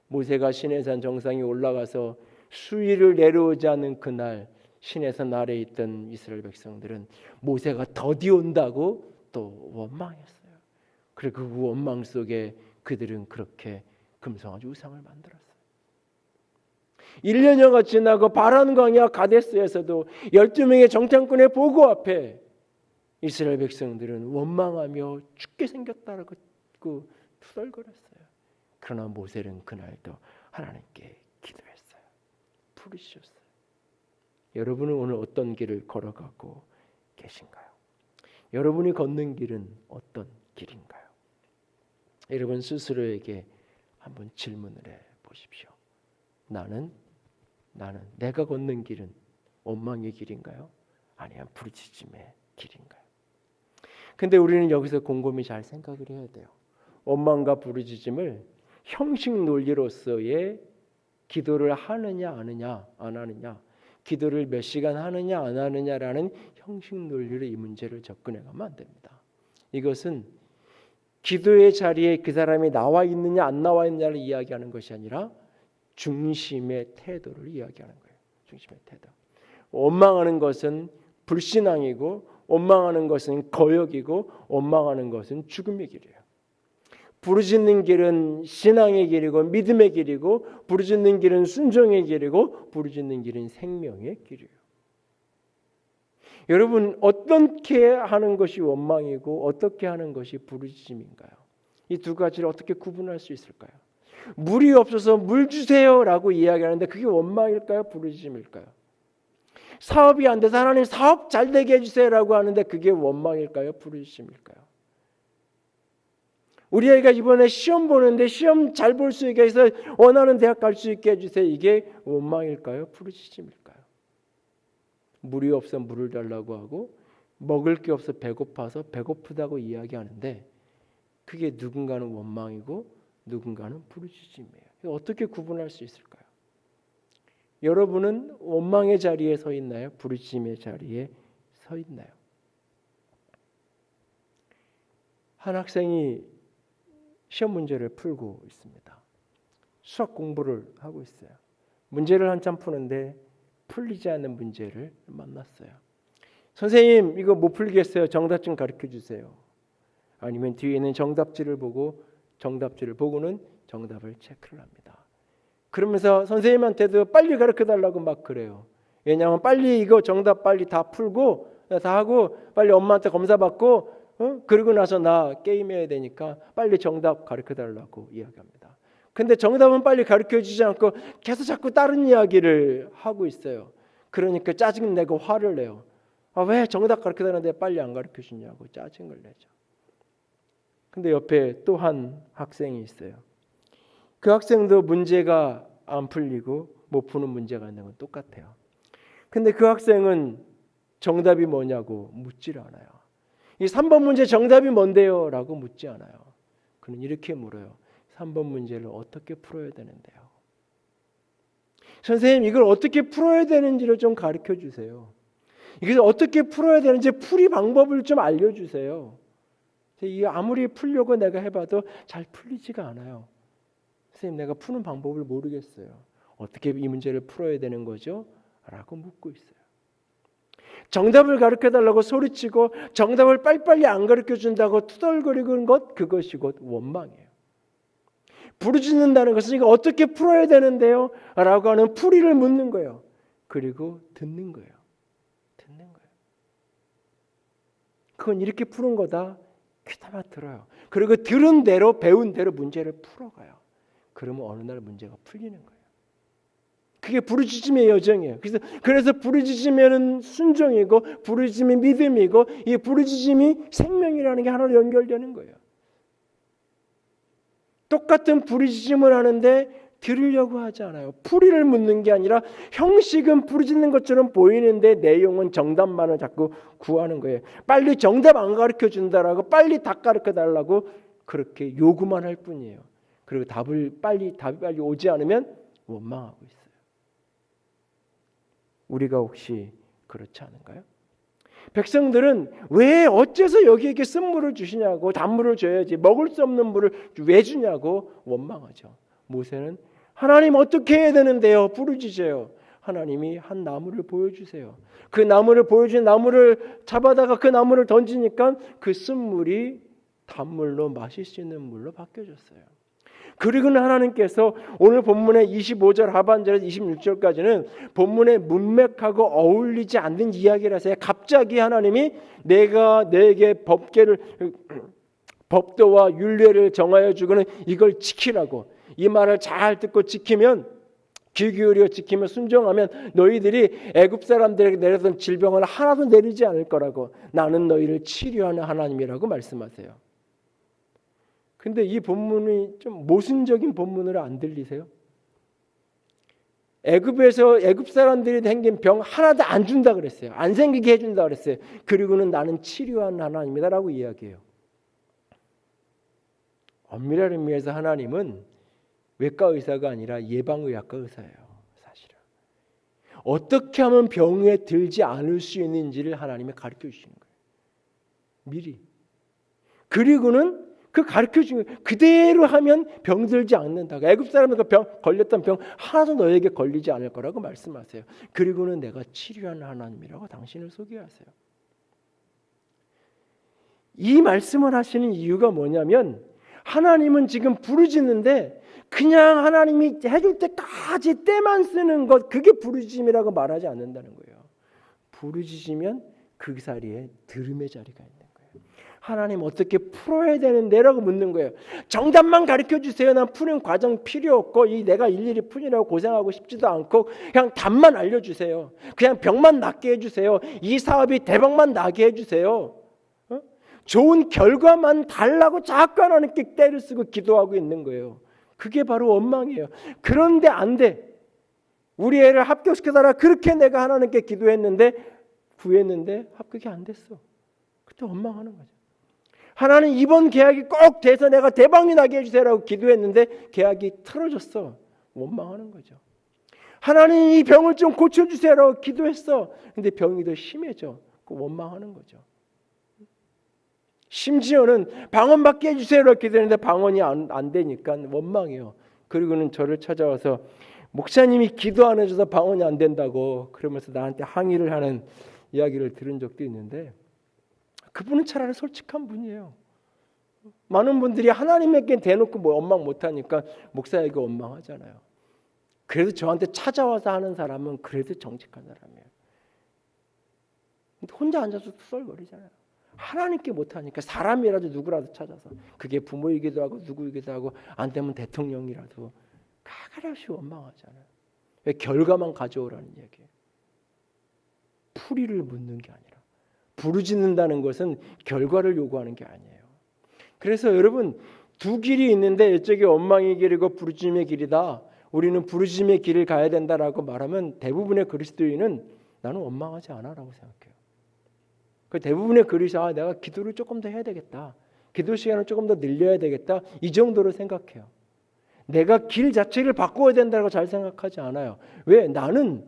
모세가 시내산 정상에 올라가서 수위를 내려오지 않은 그날 시내산 아래에 있던 이스라엘 백성들은 모세가 더디 온다고 또 원망했어요. 그리고 그 원망 속에 그들은 그렇게 금송아지 우상을 만들었어요. 1년여가 지나고 바란 광야 가데스에서도 12명의 정탐꾼의 보고 앞에 이스라엘 백성들은 원망하며 죽게 생겼다고 투덜거렸어요. 그러나 모세는 그날도 하나님께 기도했어요. 부르셨어요. 여러분은 오늘 어떤 길을 걸어가고 계신가요? 여러분이 걷는 길은 어떤 길인가요? 여러분 스스로에게 한번 질문을 해 보십시오. 나는 내가 걷는 길은 원망의 길인가요? 아니면 부르짖음의 길인가요? 근데 우리는 여기서 곰곰이 잘 생각을 해야 돼요. 원망과 부르짖음을 형식 논리로서의 기도를 하느냐 안 하느냐, 기도를 몇 시간 하느냐 안 하느냐라는 형식 논리로 이 문제를 접근해 가면 안 됩니다. 이것은 기도의 자리에 그 사람이 나와 있느냐 안 나와 있느냐를 이야기하는 것이 아니라 중심의 태도를 이야기하는 거예요. 중심의 태도. 원망하는 것은 불신앙이고 원망하는 것은 거역이고 원망하는 것은 죽음의 길이에요. 부르짖는 길은 신앙의 길이고 믿음의 길이고 부르짖는 길은 순종의 길이고 부르짖는 길은 생명의 길이에요. 여러분 어떻게 하는 것이 원망이고 어떻게 하는 것이 부르짖음인가요? 이 두 가지를 어떻게 구분할 수 있을까요? 물이 없어서 물 주세요라고 이야기하는데 그게 원망일까요? 부르짖음일까요? 사업이 안 돼서 하나님 사업 잘 되게 해주세요라고 하는데 그게 원망일까요? 부르짖음일까요? 우리 아이가 이번에 시험 보는데 시험 잘 볼 수 있게 해서 원하는 대학 갈 수 있게 해주세요. 이게 원망일까요? 부르짖음일까요? 물이 없어 물을 달라고 하고 먹을 게 없어 배고파서 배고프다고 이야기하는데 그게 누군가는 원망이고 누군가는 부르짖음이에요. 어떻게 구분할 수 있을까요? 여러분은 원망의 자리에 서 있나요? 부르짖음의 자리에 서 있나요? 한 학생이 시험 문제를 풀고 있습니다. 수학 공부를 하고 있어요. 문제를 한참 푸는데 풀리지 않는 문제를 만났어요. 선생님, 이거 못 풀리겠어요. 정답 좀 가르쳐 주세요. 아니면 뒤에 있는 정답지를 보고는 정답을 체크를 합니다. 그러면서 선생님한테도 빨리 가르쳐 달라고 막 그래요. 왜냐하면 빨리 이거 정답 빨리 다 풀고 다 하고 빨리 엄마한테 검사 받고 그러고 나서 나 게임해야 되니까 빨리 정답 가르쳐 달라고 이야기합니다. 근데 정답은 빨리 가르쳐 주지 않고 계속 자꾸 다른 이야기를 하고 있어요. 그러니까 짜증내고 화를 내요. 왜 정답 가르쳐 달라는데 빨리 안 가르쳐 주냐고 짜증을 내죠. 근데 옆에 또 한 학생이 있어요. 그 학생도 문제가 안 풀리고 못 푸는 문제가 있는 건 똑같아요. 근데 그 학생은 정답이 뭐냐고 묻질 않아요. 이 3번 문제 정답이 뭔데요? 라고 묻지 않아요. 그는 이렇게 물어요. 3번 문제를 어떻게 풀어야 되는데요? 선생님, 이걸 어떻게 풀어야 되는지를 좀 가르쳐 주세요. 이걸 어떻게 풀어야 되는지 풀이 방법을 좀 알려주세요. 이 아무리 풀려고 내가 해봐도 잘 풀리지가 않아요. 선생님, 내가 푸는 방법을 모르겠어요. 어떻게 이 문제를 풀어야 되는 거죠? 라고 묻고 있어요. 정답을 가르쳐달라고 소리치고 정답을 빨리빨리 안 가르쳐준다고 투덜거리는 것, 그것이 곧 원망이에요. 부르짖는다는 것은 이거 어떻게 풀어야 되는데요? 라고 하는 풀이를 묻는 거예요. 그리고 듣는 거예요. 그건 이렇게 푸는 거다. 귀담아 들어요. 그리고 들은 대로 배운 대로 문제를 풀어가요. 그러면 어느 날 문제가 풀리는 거예요. 그게 부르짖음의 여정이에요. 그래서 부르짖으면 순종이고 부르짖음이 믿음이고 이 부르짖음이 생명이라는 게 하나로 연결되는 거예요. 똑같은 부르짖음을 하는데 들으려고 하지 않아요. 풀이를 묻는 게 아니라 형식은 부르짖는 것처럼 보이는데 내용은 정답만을 자꾸 구하는 거예요. 빨리 정답 안 가르쳐 준다라고 빨리 답 가르쳐 달라고 그렇게 요구만 할 뿐이에요. 그리고 답이 빨리 오지 않으면 원망하고 있어요. 우리가 혹시 그렇지 않은가요? 백성들은 왜 어째서 여기에게 쓴물을 주시냐고, 단물을 줘야지 먹을 수 없는 물을 왜 주냐고 원망하죠. 모세는 하나님 어떻게 해야 되는데요? 부르짖어요. 하나님이 한 나무를 보여주세요. 그 나무를 보여준 나무를 잡아다가 그 나무를 던지니까 그 쓴물이 단물로 마실 수 있는 물로 바뀌어졌어요. 그리고는 하나님께서 오늘 본문의 25절 하반절에서 26절까지는 본문의 문맥하고 어울리지 않는 이야기를 하세요. 갑자기 하나님이 내가 내게 법도와 율례를 정하여 주고는 이걸 지키라고, 이 말을 잘 듣고 지키면, 귀 기울여 지키면 순종하면 너희들이 애굽 사람들에게 내렸던 질병을 하나도 내리지 않을 거라고, 나는 너희를 치료하는 하나님이라고 말씀하세요. 근데 이 본문이 좀 모순적인 본문으로 안 들리세요? 애굽 사람들이 생긴 병 하나도 안 준다 그랬어요. 안 생기게 해준다 그랬어요. 그리고는 나는 치료하는 하나님이다라고 이야기해요. 엄밀한 의미에서 하나님은 외과 의사가 아니라 예방의학과 의사예요. 사실은 어떻게 하면 병에 들지 않을 수 있는지를 하나님이 가르쳐 주시는 거예요. 미리. 그리고는 그 가르쳐 주는 거예요. 그대로 하면 병들지 않는다고. 애굽 사람들 걸렸던 병 하나도 너에게 걸리지 않을 거라고 말씀하세요. 그리고는 내가 치료하는 하나님이라고 당신을 소개하세요. 이 말씀을 하시는 이유가 뭐냐면, 하나님은 지금 부르짖는데 그냥 하나님이 해줄 때까지 때만 쓰는 것, 그게 부르짖음이라고 말하지 않는다는 거예요. 부르짖으면 그 자리에 들음의 자리가 있는 거예요. 하나님 어떻게 풀어야 되는데라고 묻는 거예요. 정답만 가르쳐 주세요. 난 푸는 과정 필요 없고 내가 일일이 푸느라고 고생하고 싶지도 않고 그냥 답만 알려주세요. 그냥 병만 낫게 해주세요. 이 사업이 대박만 나게 해주세요. 좋은 결과만 달라고 자꾸 하나님께 때를 쓰고 기도하고 있는 거예요. 그게 바로 원망이에요. 그런데 안 돼. 우리 애를 합격시켜달라 그렇게 내가 하나님께 기도했는데, 구했는데 합격이 안 됐어. 그때 원망하는 거죠. 하나님 이번 계약이 꼭 돼서 내가 대박이 나게 해주세요라고 기도했는데 계약이 틀어졌어. 원망하는 거죠. 하나님 이 병을 좀 고쳐주세요라고 기도했어. 근데 병이 더 심해져. 원망하는 거죠. 심지어는 방언받게 해주세요라고 기도했는데 방언이 안 되니까 원망해요. 그리고는 저를 찾아와서 목사님이 기도 안 해줘서 방언이 안 된다고 그러면서 나한테 항의를 하는 이야기를 들은 적도 있는데 그분은 차라리 솔직한 분이에요. 많은 분들이 하나님에게 대놓고 뭐 원망 못하니까 목사에게 원망하잖아요. 그래도 저한테 찾아와서 하는 사람은 그래도 정직한 사람이에요. 혼자 앉아서 투덜거리잖아요. 하나님께 못하니까 사람이라도 누구라도 찾아서 그게 부모이기도 하고 누구이기도 하고 안 되면 대통령이라도 가가없이 원망하잖아요. 왜 결과만 가져오라는 얘기예요. 풀이를 묻는 게 아니라 부르짖는다는 것은 결과를 요구하는 게 아니에요. 그래서 여러분 두 길이 있는데 이쪽이 원망의 길이고 부르짖음의 길이다. 우리는 부르짖음의 길을 가야 된다라고 말하면 대부분의 그리스도인은 나는 원망하지 않아라고 생각해요. 그 대부분의 그리스도 내가 기도를 조금 더 해야 되겠다. 기도 시간을 조금 더 늘려야 되겠다. 이 정도로 생각해요. 내가 길 자체를 바꿔야 된다고 잘 생각하지 않아요. 왜? 나는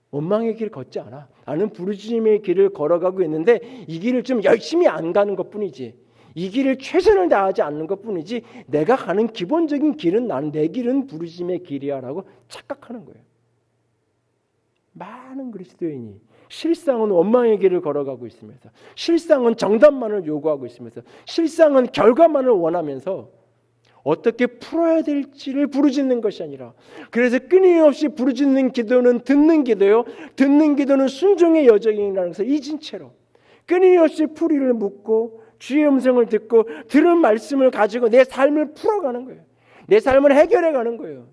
원망의 길을 걷지 않아. 나는 부르짖음의 길을 걸어가고 있는데 이 길을 좀 열심히 안 가는 것뿐이지. 이 길을 최선을 다하지 않는 것뿐이지. 내가 가는 기본적인 길은 나는 내 길은 부르짖음의 길이야라고 착각하는 거예요. 많은 그리스도인이 실상은 원망의 길을 걸어가고 있으면서 실상은 정답만을 요구하고 있으면서 실상은 결과만을 원하면서 어떻게 풀어야 될지를 부르짖는 것이 아니라 그래서 끊임없이 부르짖는 기도는 듣는 기도요. 듣는 기도는 순종의 여정이라는 것을 잊은 채로 끊임없이 풀이를 묻고 주의 음성을 듣고 들은 말씀을 가지고 내 삶을 풀어가는 거예요. 내 삶을 해결해가는 거예요.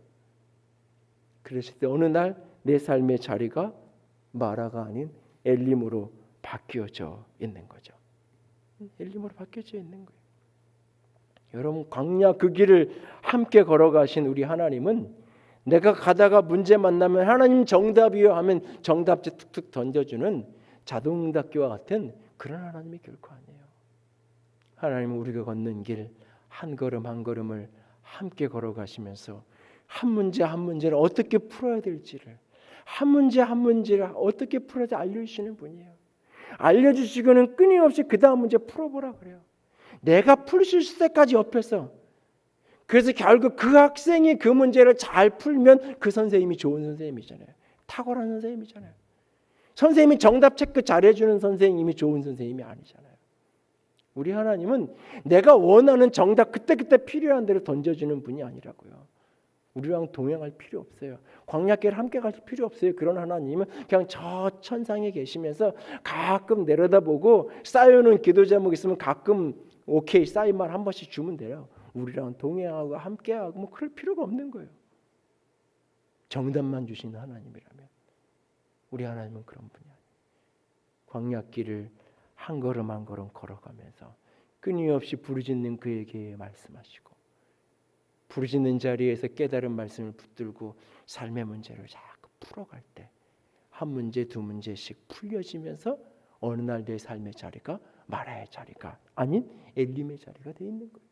그랬을 때 어느 날 내 삶의 자리가 마라가 아닌 엘림으로 바뀌어져 있는 거죠. 엘림으로 바뀌어져 있는 거예요. 여러분 광야 그 길을 함께 걸어가신 우리 하나님은 내가 가다가 문제 만나면 하나님 정답이요 하면 정답지 툭툭 던져주는 자동응답기와 같은 그런 하나님이 결코 아니에요. 하나님은 우리가 걷는 길 한 걸음 한 걸음을 함께 걸어가시면서 한 문제 한 문제를 어떻게 풀어야 될지를 한 문제 한 문제를 어떻게 풀어야 될지 알려주시는 분이에요. 알려주시고는 끊임없이 그 다음 문제 풀어보라 그래요. 내가 풀 수 있을 때까지 옆에서 그래서 결국 그 학생이 그 문제를 잘 풀면 그 선생님이 좋은 선생님이잖아요. 탁월한 선생님이잖아요. 선생님이 정답 체크 잘해주는 선생님이 좋은 선생님이 아니잖아요. 우리 하나님은 내가 원하는 정답 그때그때 필요한 대로 던져주는 분이 아니라고요. 우리랑 동행할 필요 없어요. 광야길 함께 갈 필요 없어요. 그런 하나님은 그냥 저 천상에 계시면서 가끔 내려다보고 쌓여놓은 기도 제목 있으면 가끔 오케이 쌓인 말 한 번씩 주면 돼요. 우리랑 동행하고 함께하고 뭐 그럴 필요가 없는 거예요. 정답만 주시는 하나님이라면 우리 하나님은 그런 분이 아니에요. 광야길을 한 걸음 한 걸음 걸어가면서 끊임없이 부르짖는 그에게 말씀하시고 부르짖는 자리에서 깨달은 말씀을 붙들고 삶의 문제를 자꾸 풀어갈 때 한 문제 두 문제씩 풀려지면서 어느 날 내 삶의 자리가 마라의 자리가 아닌 엘림의 자리가 되어 있는 거예요.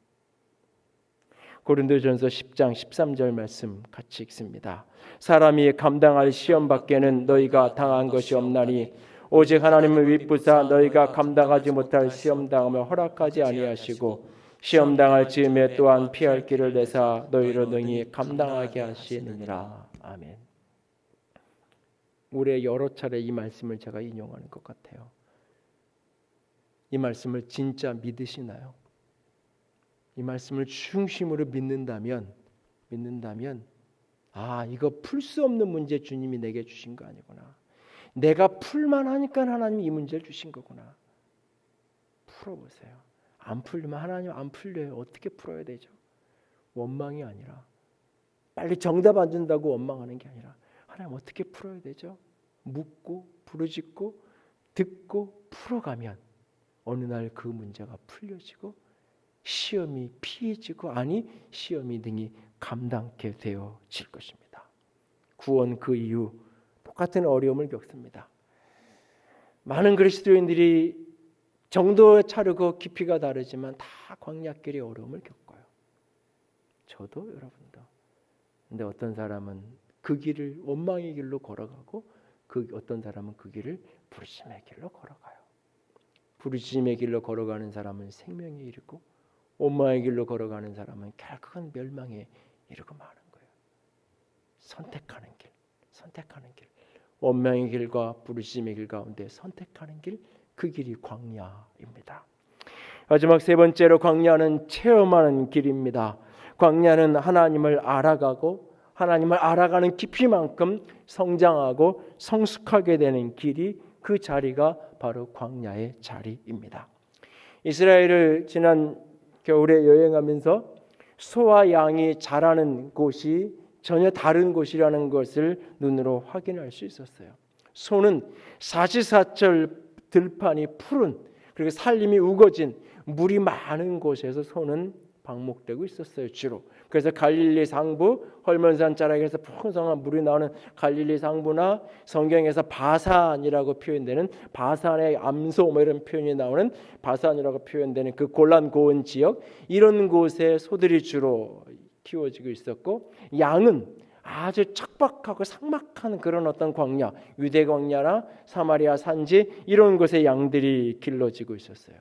고린도전서 10장 13절 말씀 같이 읽습니다. 사람이 감당할 시험 밖에는 너희가 당한 것이 없나니 오직 하나님을 윗부사 너희가 감당하지 못할 시험 당함을 허락하지 아니하시고 시험 당할 즈음에 또한 피할 길을 내사 너희로 능히 감당하게 하시느니라. 아멘. 올해 여러 차례 이 말씀을 제가 인용하는 것 같아요. 이 말씀을 진짜 믿으시나요? 이 말씀을 중심으로 믿는다면 이거 풀 수 없는 문제 주님이 내게 주신 거 아니구나. 내가 풀만 하니까 하나님이 이 문제를 주신 거구나. 풀어보세요. 안 풀리면 하나님 안 풀려요. 어떻게 풀어야 되죠? 원망이 아니라 빨리 정답 안 준다고 원망하는 게 아니라 하나님 어떻게 풀어야 되죠? 묻고 부르짖고 듣고 풀어가면 어느 날 그 문제가 풀려지고 시험이 피해지고 아니 시험이 능히 감당케 되어질 것입니다. 구원 그 이후 똑같은 어려움을 겪습니다. 많은 그리스도인들이 정도에 차르고 깊이가 다르지만 다 광야길의 어려움을 겪어요. 저도 여러분도. 근데 어떤 사람은 그 길을 원망의 길로 걸어가고 어떤 사람은 그 길을 부르짖음의 길로 걸어가요. 부르짖음의 길로 걸어가는 사람은 생명에 이르고 원망의 길로 걸어가는 사람은 결국은 멸망에 이르고 마는 거예요. 선택하는 길, 선택하는 길. 원망의 길과 부르심의 길 가운데 선택하는 길, 그 길이 광야입니다. 마지막 세 번째로 광야는 체험하는 길입니다. 광야는 하나님을 알아가고 하나님을 알아가는 깊이만큼 성장하고 성숙하게 되는 길이, 그 자리가 바로 광야의 자리입니다. 이스라엘을 지난 겨울에 여행하면서 소와 양이 자라는 곳이 전혀 다른 곳이라는 것을 눈으로 확인할 수 있었어요. 소는 사시사철 들판이 푸른, 그리고 살림이 우거진 물이 많은 곳에서 소는 방목되고 있었어요, 주로. 그래서 갈릴리 상부, 헐몬산 자락에서 풍성한 물이 나오는 갈릴리 상부나 성경에서 바산이라고 표현되는 바산의 암소 뭐 이런 표현이 나오는 바산이라고 표현되는 그 골란 고원 지역, 이런 곳에 소들이 주로 키워지고 있었고, 양은 아주 척박하고 삭막한 그런 어떤 광야, 유대 광야나 사마리아 산지 이런 곳에 양들이 길러지고 있었어요.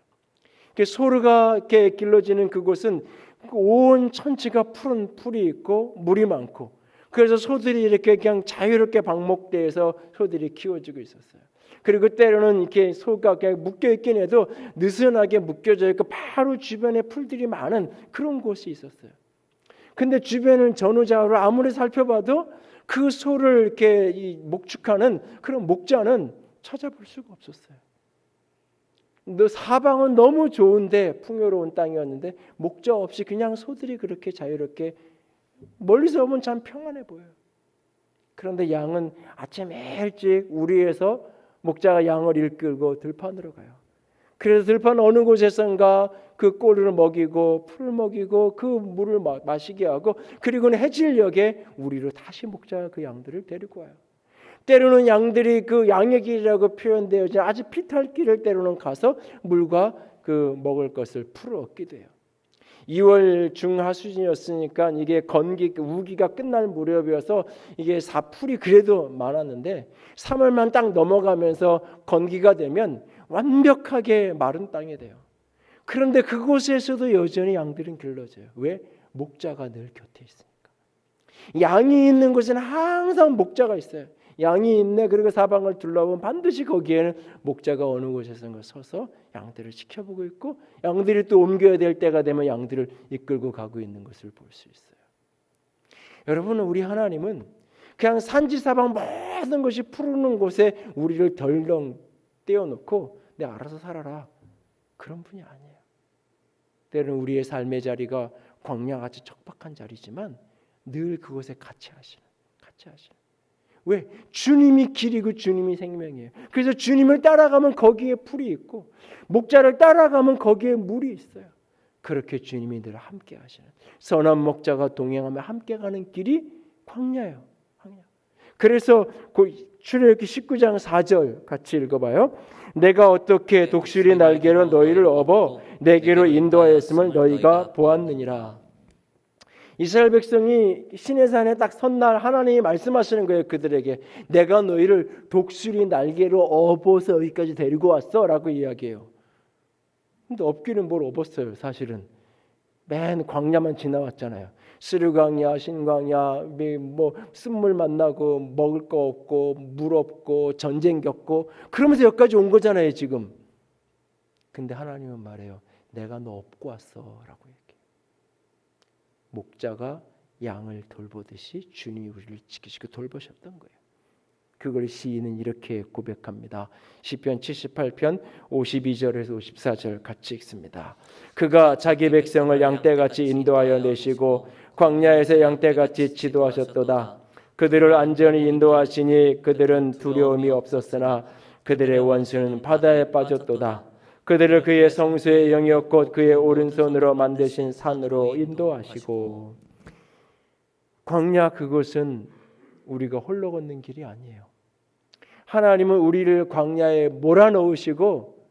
소르가 이렇게 길러지는 그곳은 온 천지가 푸른 풀이 있고 물이 많고, 그래서 소들이 이렇게 그냥 자유롭게 방목대에서 소들이 키워지고 있었어요. 그리고 때로는 이렇게 소가 그냥 묶여 있긴 해도 느슨하게 묶여져 있고 바로 주변에 풀들이 많은 그런 곳이 있었어요. 근데 주변을 전후좌우를 아무리 살펴봐도 그 소를 이렇게 목축하는 그런 목자는 찾아볼 수가 없었어요. 사방은 너무 좋은데 풍요로운 땅이었는데 목자 없이 그냥 소들이 그렇게 자유롭게, 멀리서 보면 참 평안해 보여요. 그런데 양은 아침에 일찍 우리에서 목자가 양을 이끌고 들판으로 가요. 그래서 들판 어느 곳에선가 그 꼴을 먹이고 풀을 먹이고 그 물을 마시게 하고, 그리고는 해질녘에 우리로 다시 목자가 그 양들을 데리고 와요. 때로는 양들이 그 양의 길이라고 표현되어진 아주 피탈 길을 때로는 가서 물과 그 먹을 것을 풀어 얻기도 해요. 2월 중하순이었으니까 이게 건기 우기가 끝날 무렵이어서 이게 사풀이 그래도 많았는데 3월만 딱 넘어가면서 건기가 되면 완벽하게 마른 땅이 돼요. 그런데 그곳에서도 여전히 양들은 길러져요. 왜? 목자가 늘 곁에 있으니까. 양이 있는 곳에는 항상 목자가 있어요. 양이 있네. 그리고 사방을 둘러보면 반드시 거기에는 목자가 어느 곳에선가 서서 양들을 지켜보고 있고, 양들이 또 옮겨야 될 때가 되면 양들을 이끌고 가고 있는 것을 볼 수 있어요. 여러분, 우리 하나님은 그냥 산지사방 모든 것이 푸르는 곳에 우리를 덜렁 떼어놓고 내 알아서 살아라, 그런 분이 아니에요. 때로는 우리의 삶의 자리가 광야같이 척박한 자리지만 늘 그곳에 같이 하시는. 왜? 주님이 길이고 주님이 생명이에요. 그래서 주님을 따라가면 거기에 풀이 있고, 목자를 따라가면 거기에 물이 있어요. 그렇게 주님이 늘 함께 하시는, 선한 목자가 동행하며 함께 가는 길이 광야예요. 광야. 그래서 출애굽기 19장 4절 같이 읽어봐요. 내가 어떻게 독수리 날개로 너희를 업어 내게로 인도하였음을 너희가 보았느니라. 이스라엘 백성이 시내산에 딱 선날 하나님이 말씀하시는 거예요. 그들에게 내가 너희를 독수리 날개로 업어서 여기까지 데리고 왔어 라고 이야기해요. 근데 업기는 뭘 업었어요. 사실은 맨 광야만 지나왔잖아요. 스르광야, 신광야, 뭐 쓴물 만나고 먹을 거 없고 물 없고 전쟁 겪고 그러면서 여기까지 온 거잖아요 지금. 근데 하나님은 말해요. 내가 너 업고 왔어 라고 얘기해요. 목자가 양을 돌보듯이 주님이 우리를 지키시고 돌보셨던 거예요. 그걸 시인은 이렇게 고백합니다. 시편 78편 52절에서 54절 같이 읽습니다. 그가 자기 백성을 양떼같이 인도하여 내시고 광야에서 양떼같이 지도하셨도다. 그들을 안전히 인도하시니 그들은 두려움이 없었으나 그들의 원수는 바다에 빠졌도다. 그들을 그의 성소의 영역 곧 그의 오른손으로 만드신 산으로 인도하시고. 광야 그것은 우리가 홀로 걷는 길이 아니에요. 하나님은 우리를 광야에 몰아넣으시고,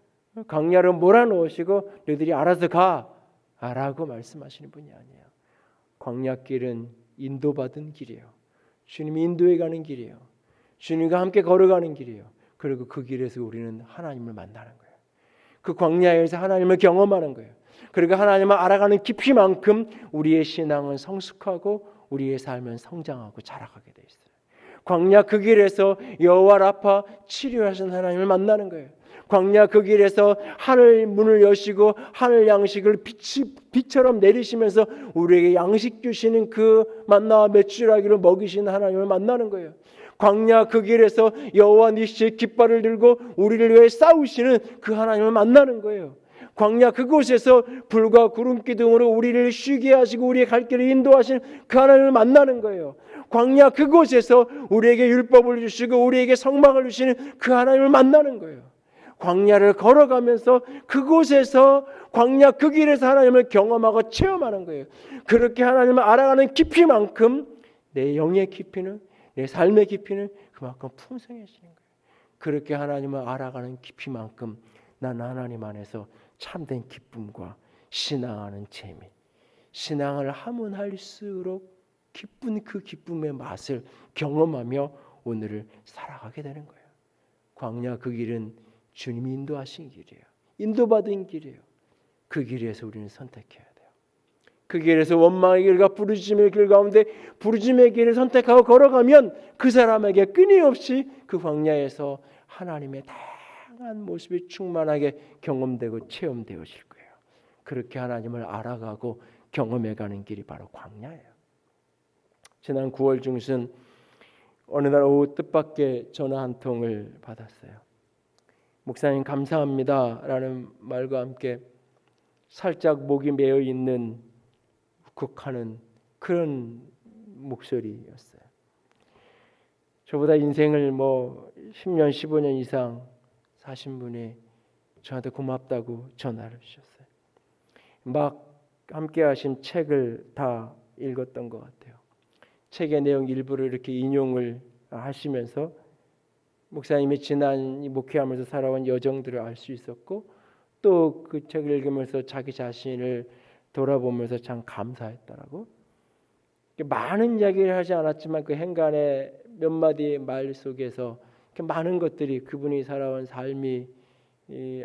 광야로 몰아넣으시고 너희들이 알아서 가라고 말씀하시는 분이 아니에요. 광야길은 인도받은 길이에요. 주님이 인도해 가는 길이에요. 주님과 함께 걸어가는 길이에요. 그리고 그 길에서 우리는 하나님을 만나는 거예요. 그 광야에서 하나님을 경험하는 거예요. 그리고 하나님을 알아가는 깊이만큼 우리의 신앙은 성숙하고 우리의 삶은 성장하고 자라가게 돼 있어요. 광야 그 길에서 여호와 라파 치료하신 하나님을 만나는 거예요. 광야 그 길에서 하늘 문을 여시고 하늘 양식을 비처럼 내리시면서 우리에게 양식 주시는 그 만나와 메추라기를 먹이시는 하나님을 만나는 거예요. 광야 그 길에서 여호와 니시의 깃발을 들고 우리를 위해 싸우시는 그 하나님을 만나는 거예요. 광야 그곳에서 불과 구름 기둥으로 우리를 쉬게 하시고 우리의 갈 길을 인도하시는 그 하나님을 만나는 거예요. 광야 그곳에서 우리에게 율법을 주시고 우리에게 성막을 주시는 그 하나님을 만나는 거예요. 광야를 걸어가면서 그곳에서 광야 그 길에서 하나님을 경험하고 체험하는 거예요. 그렇게 하나님을 알아가는 깊이만큼 내 영의 깊이는, 내 삶의 깊이는 그만큼 풍성해지는 거예요. 그렇게 하나님을 알아가는 깊이만큼 난 하나님 안에서 참된 기쁨과 신앙하는 재미, 신앙을 하면 할수록 기쁜 그 기쁨의 맛을 경험하며 오늘을 살아가게 되는 거예요. 광야 그 길은 주님이 인도하신 길이에요. 인도받은 길이에요. 그 길에서 우리는 선택해야 돼요. 그 길에서 원망의 길과 부르짖음의 길 가운데 부르짖음의 길을 선택하고 걸어가면 그 사람에게 끊임없이 그 광야에서 하나님의 다양한 모습이 충만하게 경험되고 체험되어질 거예요. 그렇게 하나님을 알아가고 경험해가는 길이 바로 광야예요. 지난 9월 중순 어느 날 오후 뜻밖의 전화 한 통을 받았어요. 목사님 감사합니다 라는 말과 함께 살짝 목이 메어 있는 욱욱하는 그런 목소리였어요. 저보다 인생을 10년 15년 이상 사신 분이 저한테 고맙다고 전화를 주셨어요. 막 함께 하신 책을 다 읽었던 것 같아요. 책의 내용 일부를 이렇게 인용을 하시면서 목사님이 지난 목회하면서 살아온 여정들을 알 수 있었고 또 그 책을 읽으면서 자기 자신을 돌아보면서 참 감사했다라고. 많은 이야기를 하지 않았지만 그 행간의 몇 마디 말 속에서 많은 것들이 그분이 살아온 삶이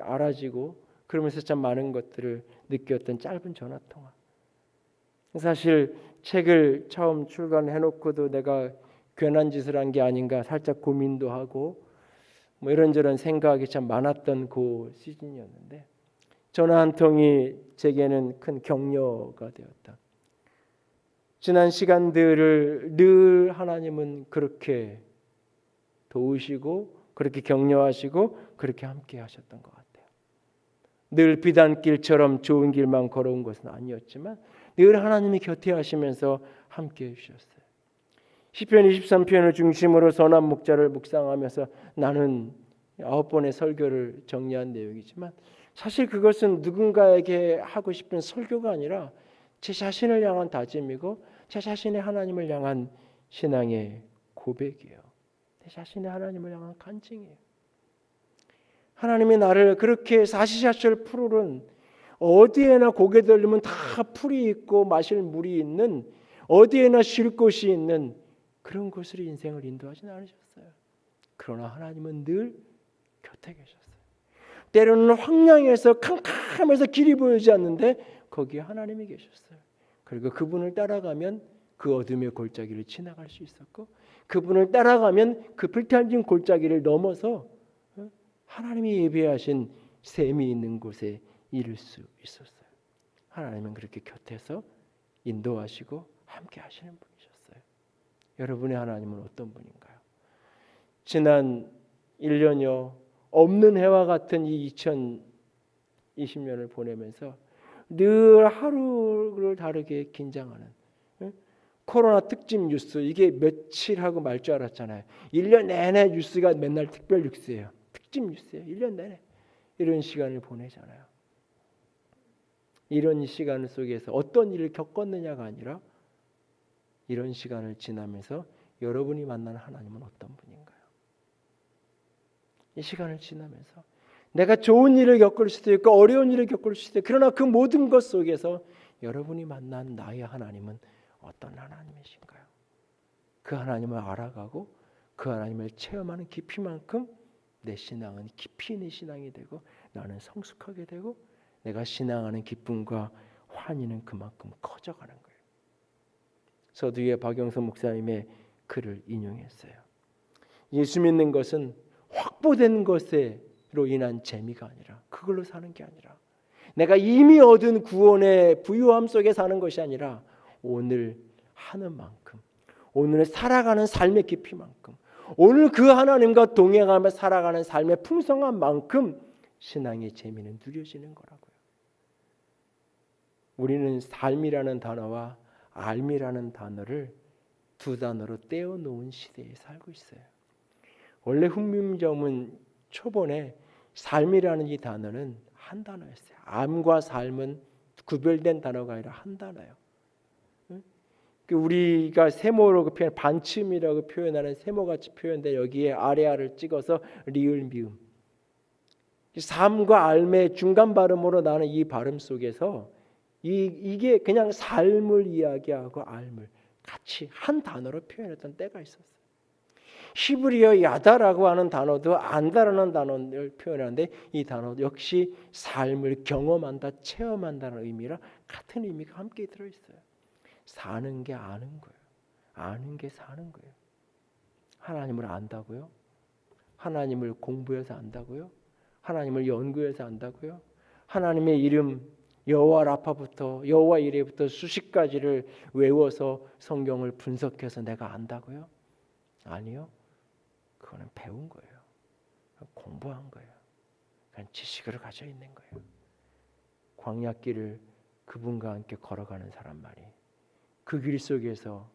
알아지고 그러면서 참 많은 것들을 느꼈던 짧은 전화통화. 사실 책을 처음 출간해놓고도 내가 괜한 짓을 한 게 아닌가 살짝 고민도 하고 이런저런 생각이 참 많았던 그 시즌이었는데 전화 한 통이 제게는 큰 격려가 되었다. 지난 시간들을 늘 하나님은 그렇게 도우시고 그렇게 격려하시고 그렇게 함께 하셨던 것 같아요. 늘 비단길처럼 좋은 길만 걸어온 것은 아니었지만 늘 하나님이 곁에 하시면서 함께 해주셨어요. 시편 23편을 중심으로 선한 목자를 묵상하면서 나는 9번의 설교를 정리한 내용이지만 사실 그것은 누군가에게 하고 싶은 설교가 아니라 제 자신을 향한 다짐이고 제 자신의 하나님을 향한 신앙의 고백이에요. 제 자신의 하나님을 향한 간증이에요. 하나님이 나를 그렇게 사시사철 푸르른 어디에나 고개 돌리면 다 풀이 있고 마실 물이 있는 어디에나 쉴 곳이 있는 그런 곳으로 인생을 인도하지는 않으셨어요. 그러나 하나님은 늘 곁에 계셨어요. 때로는 황량해서 캄캄해서 길이 보이지 않는데 거기에 하나님이 계셨어요. 그리고 그분을 따라가면 그 어둠의 골짜기를 지나갈 수 있었고 그분을 따라가면 그 불타진 골짜기를 넘어서 하나님이 예비하신 샘이 있는 곳에 이를 수 있었어요. 하나님은 그렇게 곁에서 인도하시고 함께 하시는 분이셨어요. 여러분의 하나님은 어떤 분인가요? 지난 1년여 없는 해와 같은 이 2020년을 보내면서 늘 하루를 다르게 긴장하는 코로나 특집 뉴스 이게 며칠하고 말 줄 알았잖아요. 1년 내내 뉴스가 맨날 특별 뉴스예요. 특집 뉴스예요. 1년 내내 이런 시간을 보내잖아요. 이런 시간 속에서 어떤 일을 겪었느냐가 아니라 이런 시간을 지나면서 여러분이 만난 하나님은 어떤 분인가요? 이 시간을 지나면서 내가 좋은 일을 겪을 수도 있고 어려운 일을 겪을 수도 있고 그러나 그 모든 것 속에서 여러분이 만난 나의 하나님은 어떤 하나님이신가요? 그 하나님을 알아가고 그 하나님을 체험하는 깊이만큼 내 신앙은 깊이 있는 신앙이 되고 나는 성숙하게 되고 내가 신앙하는 기쁨과 환희는 그만큼 커져가는 거예요. 서두에 박영선 목사님의 글을 인용했어요. 예수 믿는 것은 확보된 것으로 인한 재미가 아니라, 그걸로 사는 게 아니라, 내가 이미 얻은 구원의 부유함 속에 사는 것이 아니라 오늘 하는 만큼, 오늘 살아가는 삶의 깊이만큼, 오늘 그 하나님과 동행하며 살아가는 삶의 풍성한 만큼 신앙의 재미는 누려지는 거라고요. 우리는 삶이라는 단어와 알미라는 단어를 두 단어로 떼어놓은 시대에 살고 있어요. 원래 훈민정음 초본에 삶이라는 이 단어는 한 단어였어요. 암과 삶은 구별된 단어가 아니라 한 단어예요. 우리가 세모로 표현, 반침이라고 표현하는 세모같이 표현된 여기에 아래아를 찍어서 리을 미음, 삶과 알의 중간 발음으로 나는 이 발음 속에서 이게 그냥 삶을 이야기하고 알을 같이 한 단어로 표현했던 때가 있었어요. 히브리어 야다라고 하는 단어도 안다라는 단어를 표현하는데, 이 단어 역시 삶을 경험한다, 체험한다는 의미랑 같은 의미가 함께 들어있어요. 사는 게 아는 거예요. 아는 게 사는 거예요. 하나님을 안다고요? 하나님을 공부해서 안다고요? 하나님을 연구해서 안다고요? 하나님의 이름 여호와 라파부터 여호와 이레부터 수십 가지를 외워서 성경을 분석해서 내가 안다고요? 아니요. 그거는 배운 거예요. 공부한 거예요. 그냥 지식을 가져 있는 거예요. 광야길을 그분과 함께 걸어가는 사람만이 그 길 속에서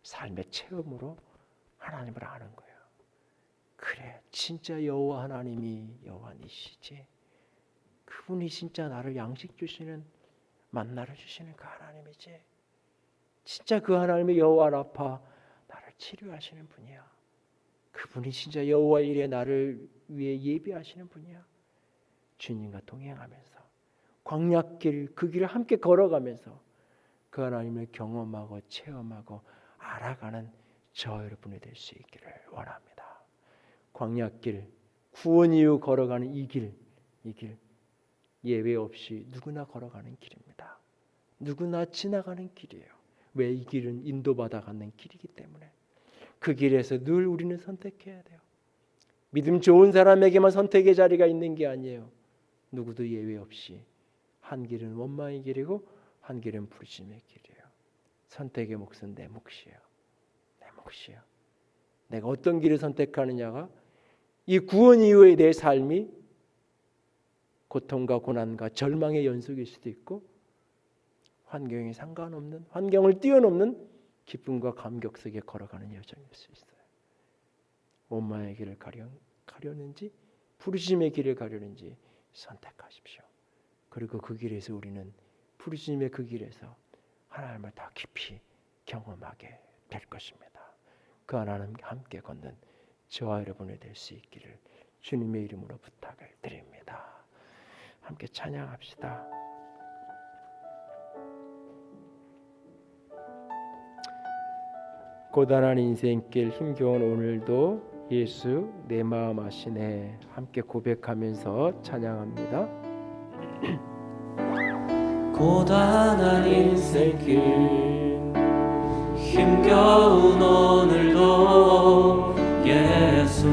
삶의 체험으로 하나님을 아는 거예요. 그래, 진짜 여호와 하나님이 여호와니시지. 그분이 진짜 나를 양식 주시는, 만나를 주시는 그 하나님이지. 진짜 그 하나님의 여호와 라파, 나를 치료하시는 분이야. 그분이 진짜 여호와 일에 나를 위해 예비하시는 분이야. 주님과 동행하면서 광야길 그 길을 함께 걸어가면서 그 하나님을 경험하고 체험하고 알아가는 저 여러분이 될 수 있기를 원합니다. 광야길, 구원 이후 걸어가는 이 길 예외 없이 누구나 걸어가는 길입니다. 누구나 지나가는 길이에요. 왜? 이 길은 인도받아 가는 길이기 때문에. 그 길에서 늘 우리는 선택해야 돼요. 믿음 좋은 사람에게만 선택의 자리가 있는 게 아니에요. 누구도 예외 없이 한 길은 원망의 길이고 한 길은 부르심의 길이에요. 선택의 몫은 내 몫이에요. 내 몫이에요. 내가 어떤 길을 선택하느냐가 이 구원 이후의 내 삶이 고통과 고난과 절망의 연속일 수도 있고, 환경에 상관없는, 환경을 뛰어넘는 기쁨과 감격 속에 걸어가는 여정일 수 있어요. 원망의 길을 가려는지 부르심의 길을 가려는지 선택하십시오. 그리고 그 길에서 우리는 부르심의 그 길에서 하나님을 더 깊이 경험하게 될 것입니다. 그 하나님과 함께 걷는 저와 여러분이 될 수 있기를 주님의 이름으로 부탁을 드립니다. 함께 찬양합시다. 고단한 인생길 힘겨운 오늘도 예수 내 마음 아시네 함께 고백하면서 찬양합니다. 고단한 인생길 힘겨운 오늘도 예수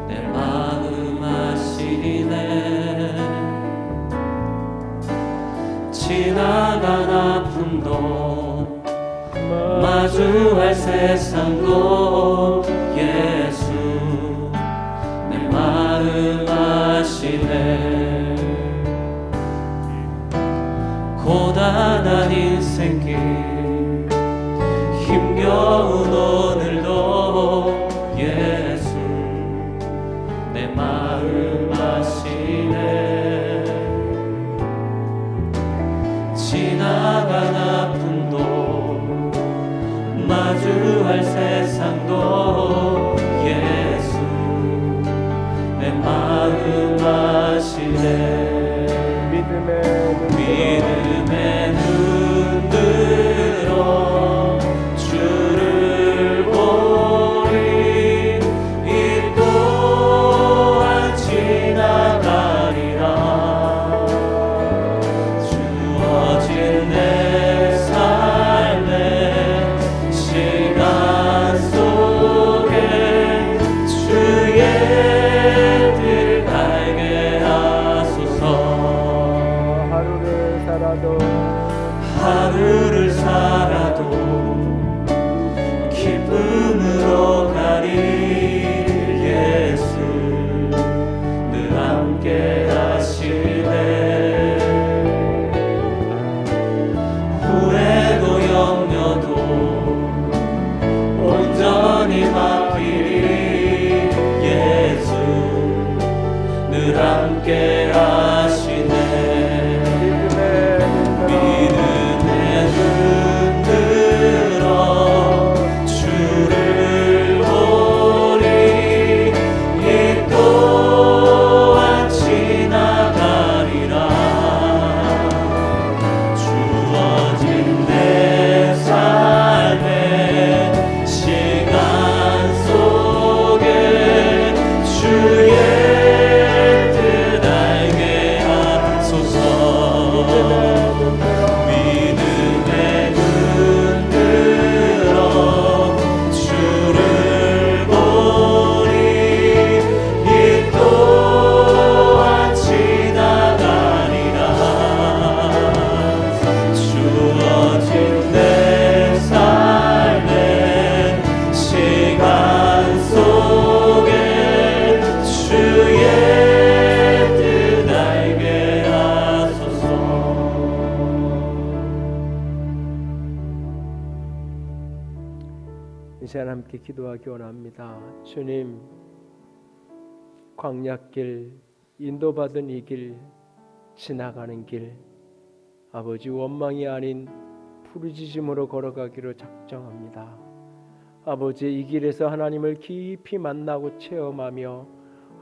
내 마음 아시네. 지나간 아픔도 마주할 세상도 예수 내 마음 아시네. 고단한 인생길 힘겨운 오늘도 예수 내 마음 아시네. 지나간 아픔도 마주할 세상도 예수 내 마음 아시네. 믿음의 눈 들어 주를 보리. 이 또한 지나가리라. 주어진 내 삶에 함께 하시네. 믿음의 눈 들어 주를 보리. 이 또한 지나가리라. 주어진 내 삶의 시간 속에 주의 뜻 알게 하소서. 믿음의 눈 들어 주를 보리. 이 또한 지나가리라. 주어진 내 삶의 시간 속에 주의 뜻 알게 하소서. 이 시간 함께 기도하기 원합니다. 주님, 광야길, 인도받은 이 길, 지나가는 길, 아버지 원망이 아닌 부르짖음으로 걸어가기로 작정합니다. 아버지, 이 길에서 하나님을 깊이 만나고 체험하며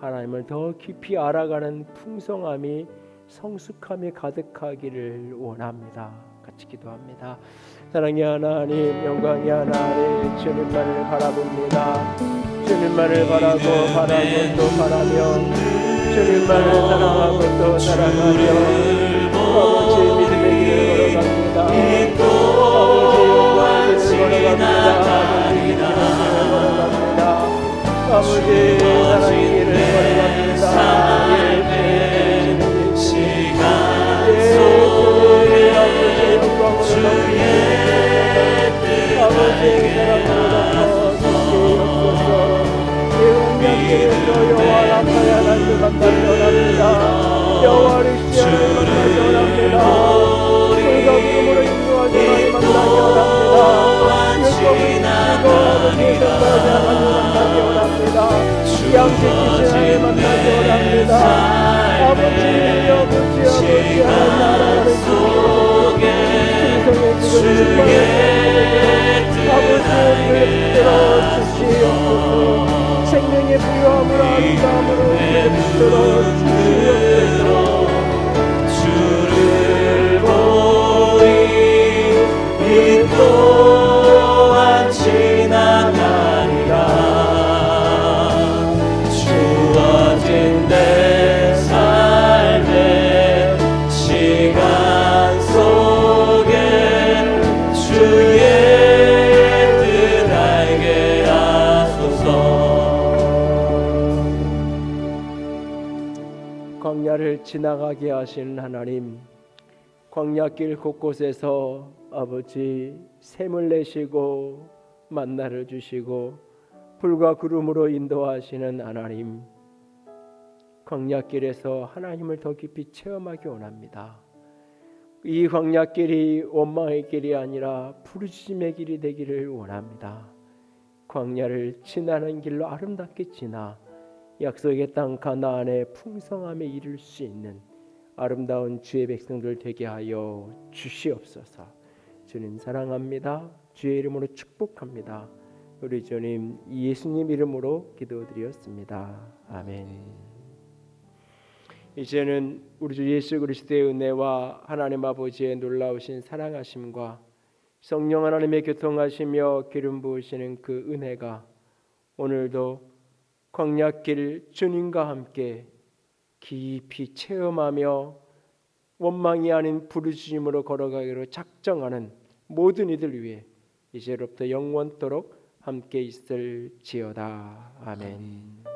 하나님을 더 깊이 알아가는 풍성함이, 성숙함이 가득하기를 원합니다. 같이 기도합니다. 사랑의 하나님, 영광의 하나님, 주님만을 바라봅니다. 주님만을 바라고 또 바라며, 주님만을 사랑하고 또 사랑하며, 아버지 믿음의 길을 걸어갑니다. 아버지 영광의 길을 걸어갑니다. 아버지 사랑의 길을 걸어갑니다. 시간 속에 주의 뜻 알게 하소서. 여호와를 시험을 만나기 원합니다. 우리가 구름으로 인도하지 만나기 원합니다. 율법을 지키고 아버지의 정도를 만나기 원합니다. 양식 기신을 만나기 원합니다. 아버지 하나님 나라를 지키고 충성의 주를 아버지의 뜻대로 주시옵소서. 생명의 부요함을 아름다움으로 붙들어 주시옵소서. 주를 보리. 이 또한 지나가리라. 주어진 내 삶의 시간 속에 주의 뜻 알게 하소서. 광야를 지나가게 하시는 하나님, 광야길 곳곳에서 아버지 샘을 내시고 만나를 주시고 불과 구름으로 인도하시는 하나님, 광야길에서 하나님을 더 깊이 체험하기 원합니다. 이 광야길이 원망의 길이 아니라 부르짖음의 길이 되기를 원합니다. 광야를 지나는 길로 아름답게 지나 약속의 땅 가나안의 풍성함에 이를 수 있는 아름다운 주의 백성들 되게 하여 주시옵소서. 주님 사랑합니다. 주의 이름으로 축복합니다. 우리 주님 예수님 이름으로 기도드렸습니다. 아멘. 이제는 우리 주 예수 그리스도의 은혜와 하나님 아버지의 놀라우신 사랑하심과 성령 하나님의 교통하시며 기름 부으시는 그 은혜가 오늘도 광야길 주님과 함께 깊이 체험하며 원망이 아닌 부르짖음으로 걸어가기로 작정하는 모든 이들 위해 이제로부터 영원토록 함께 있을지어다. 아멘.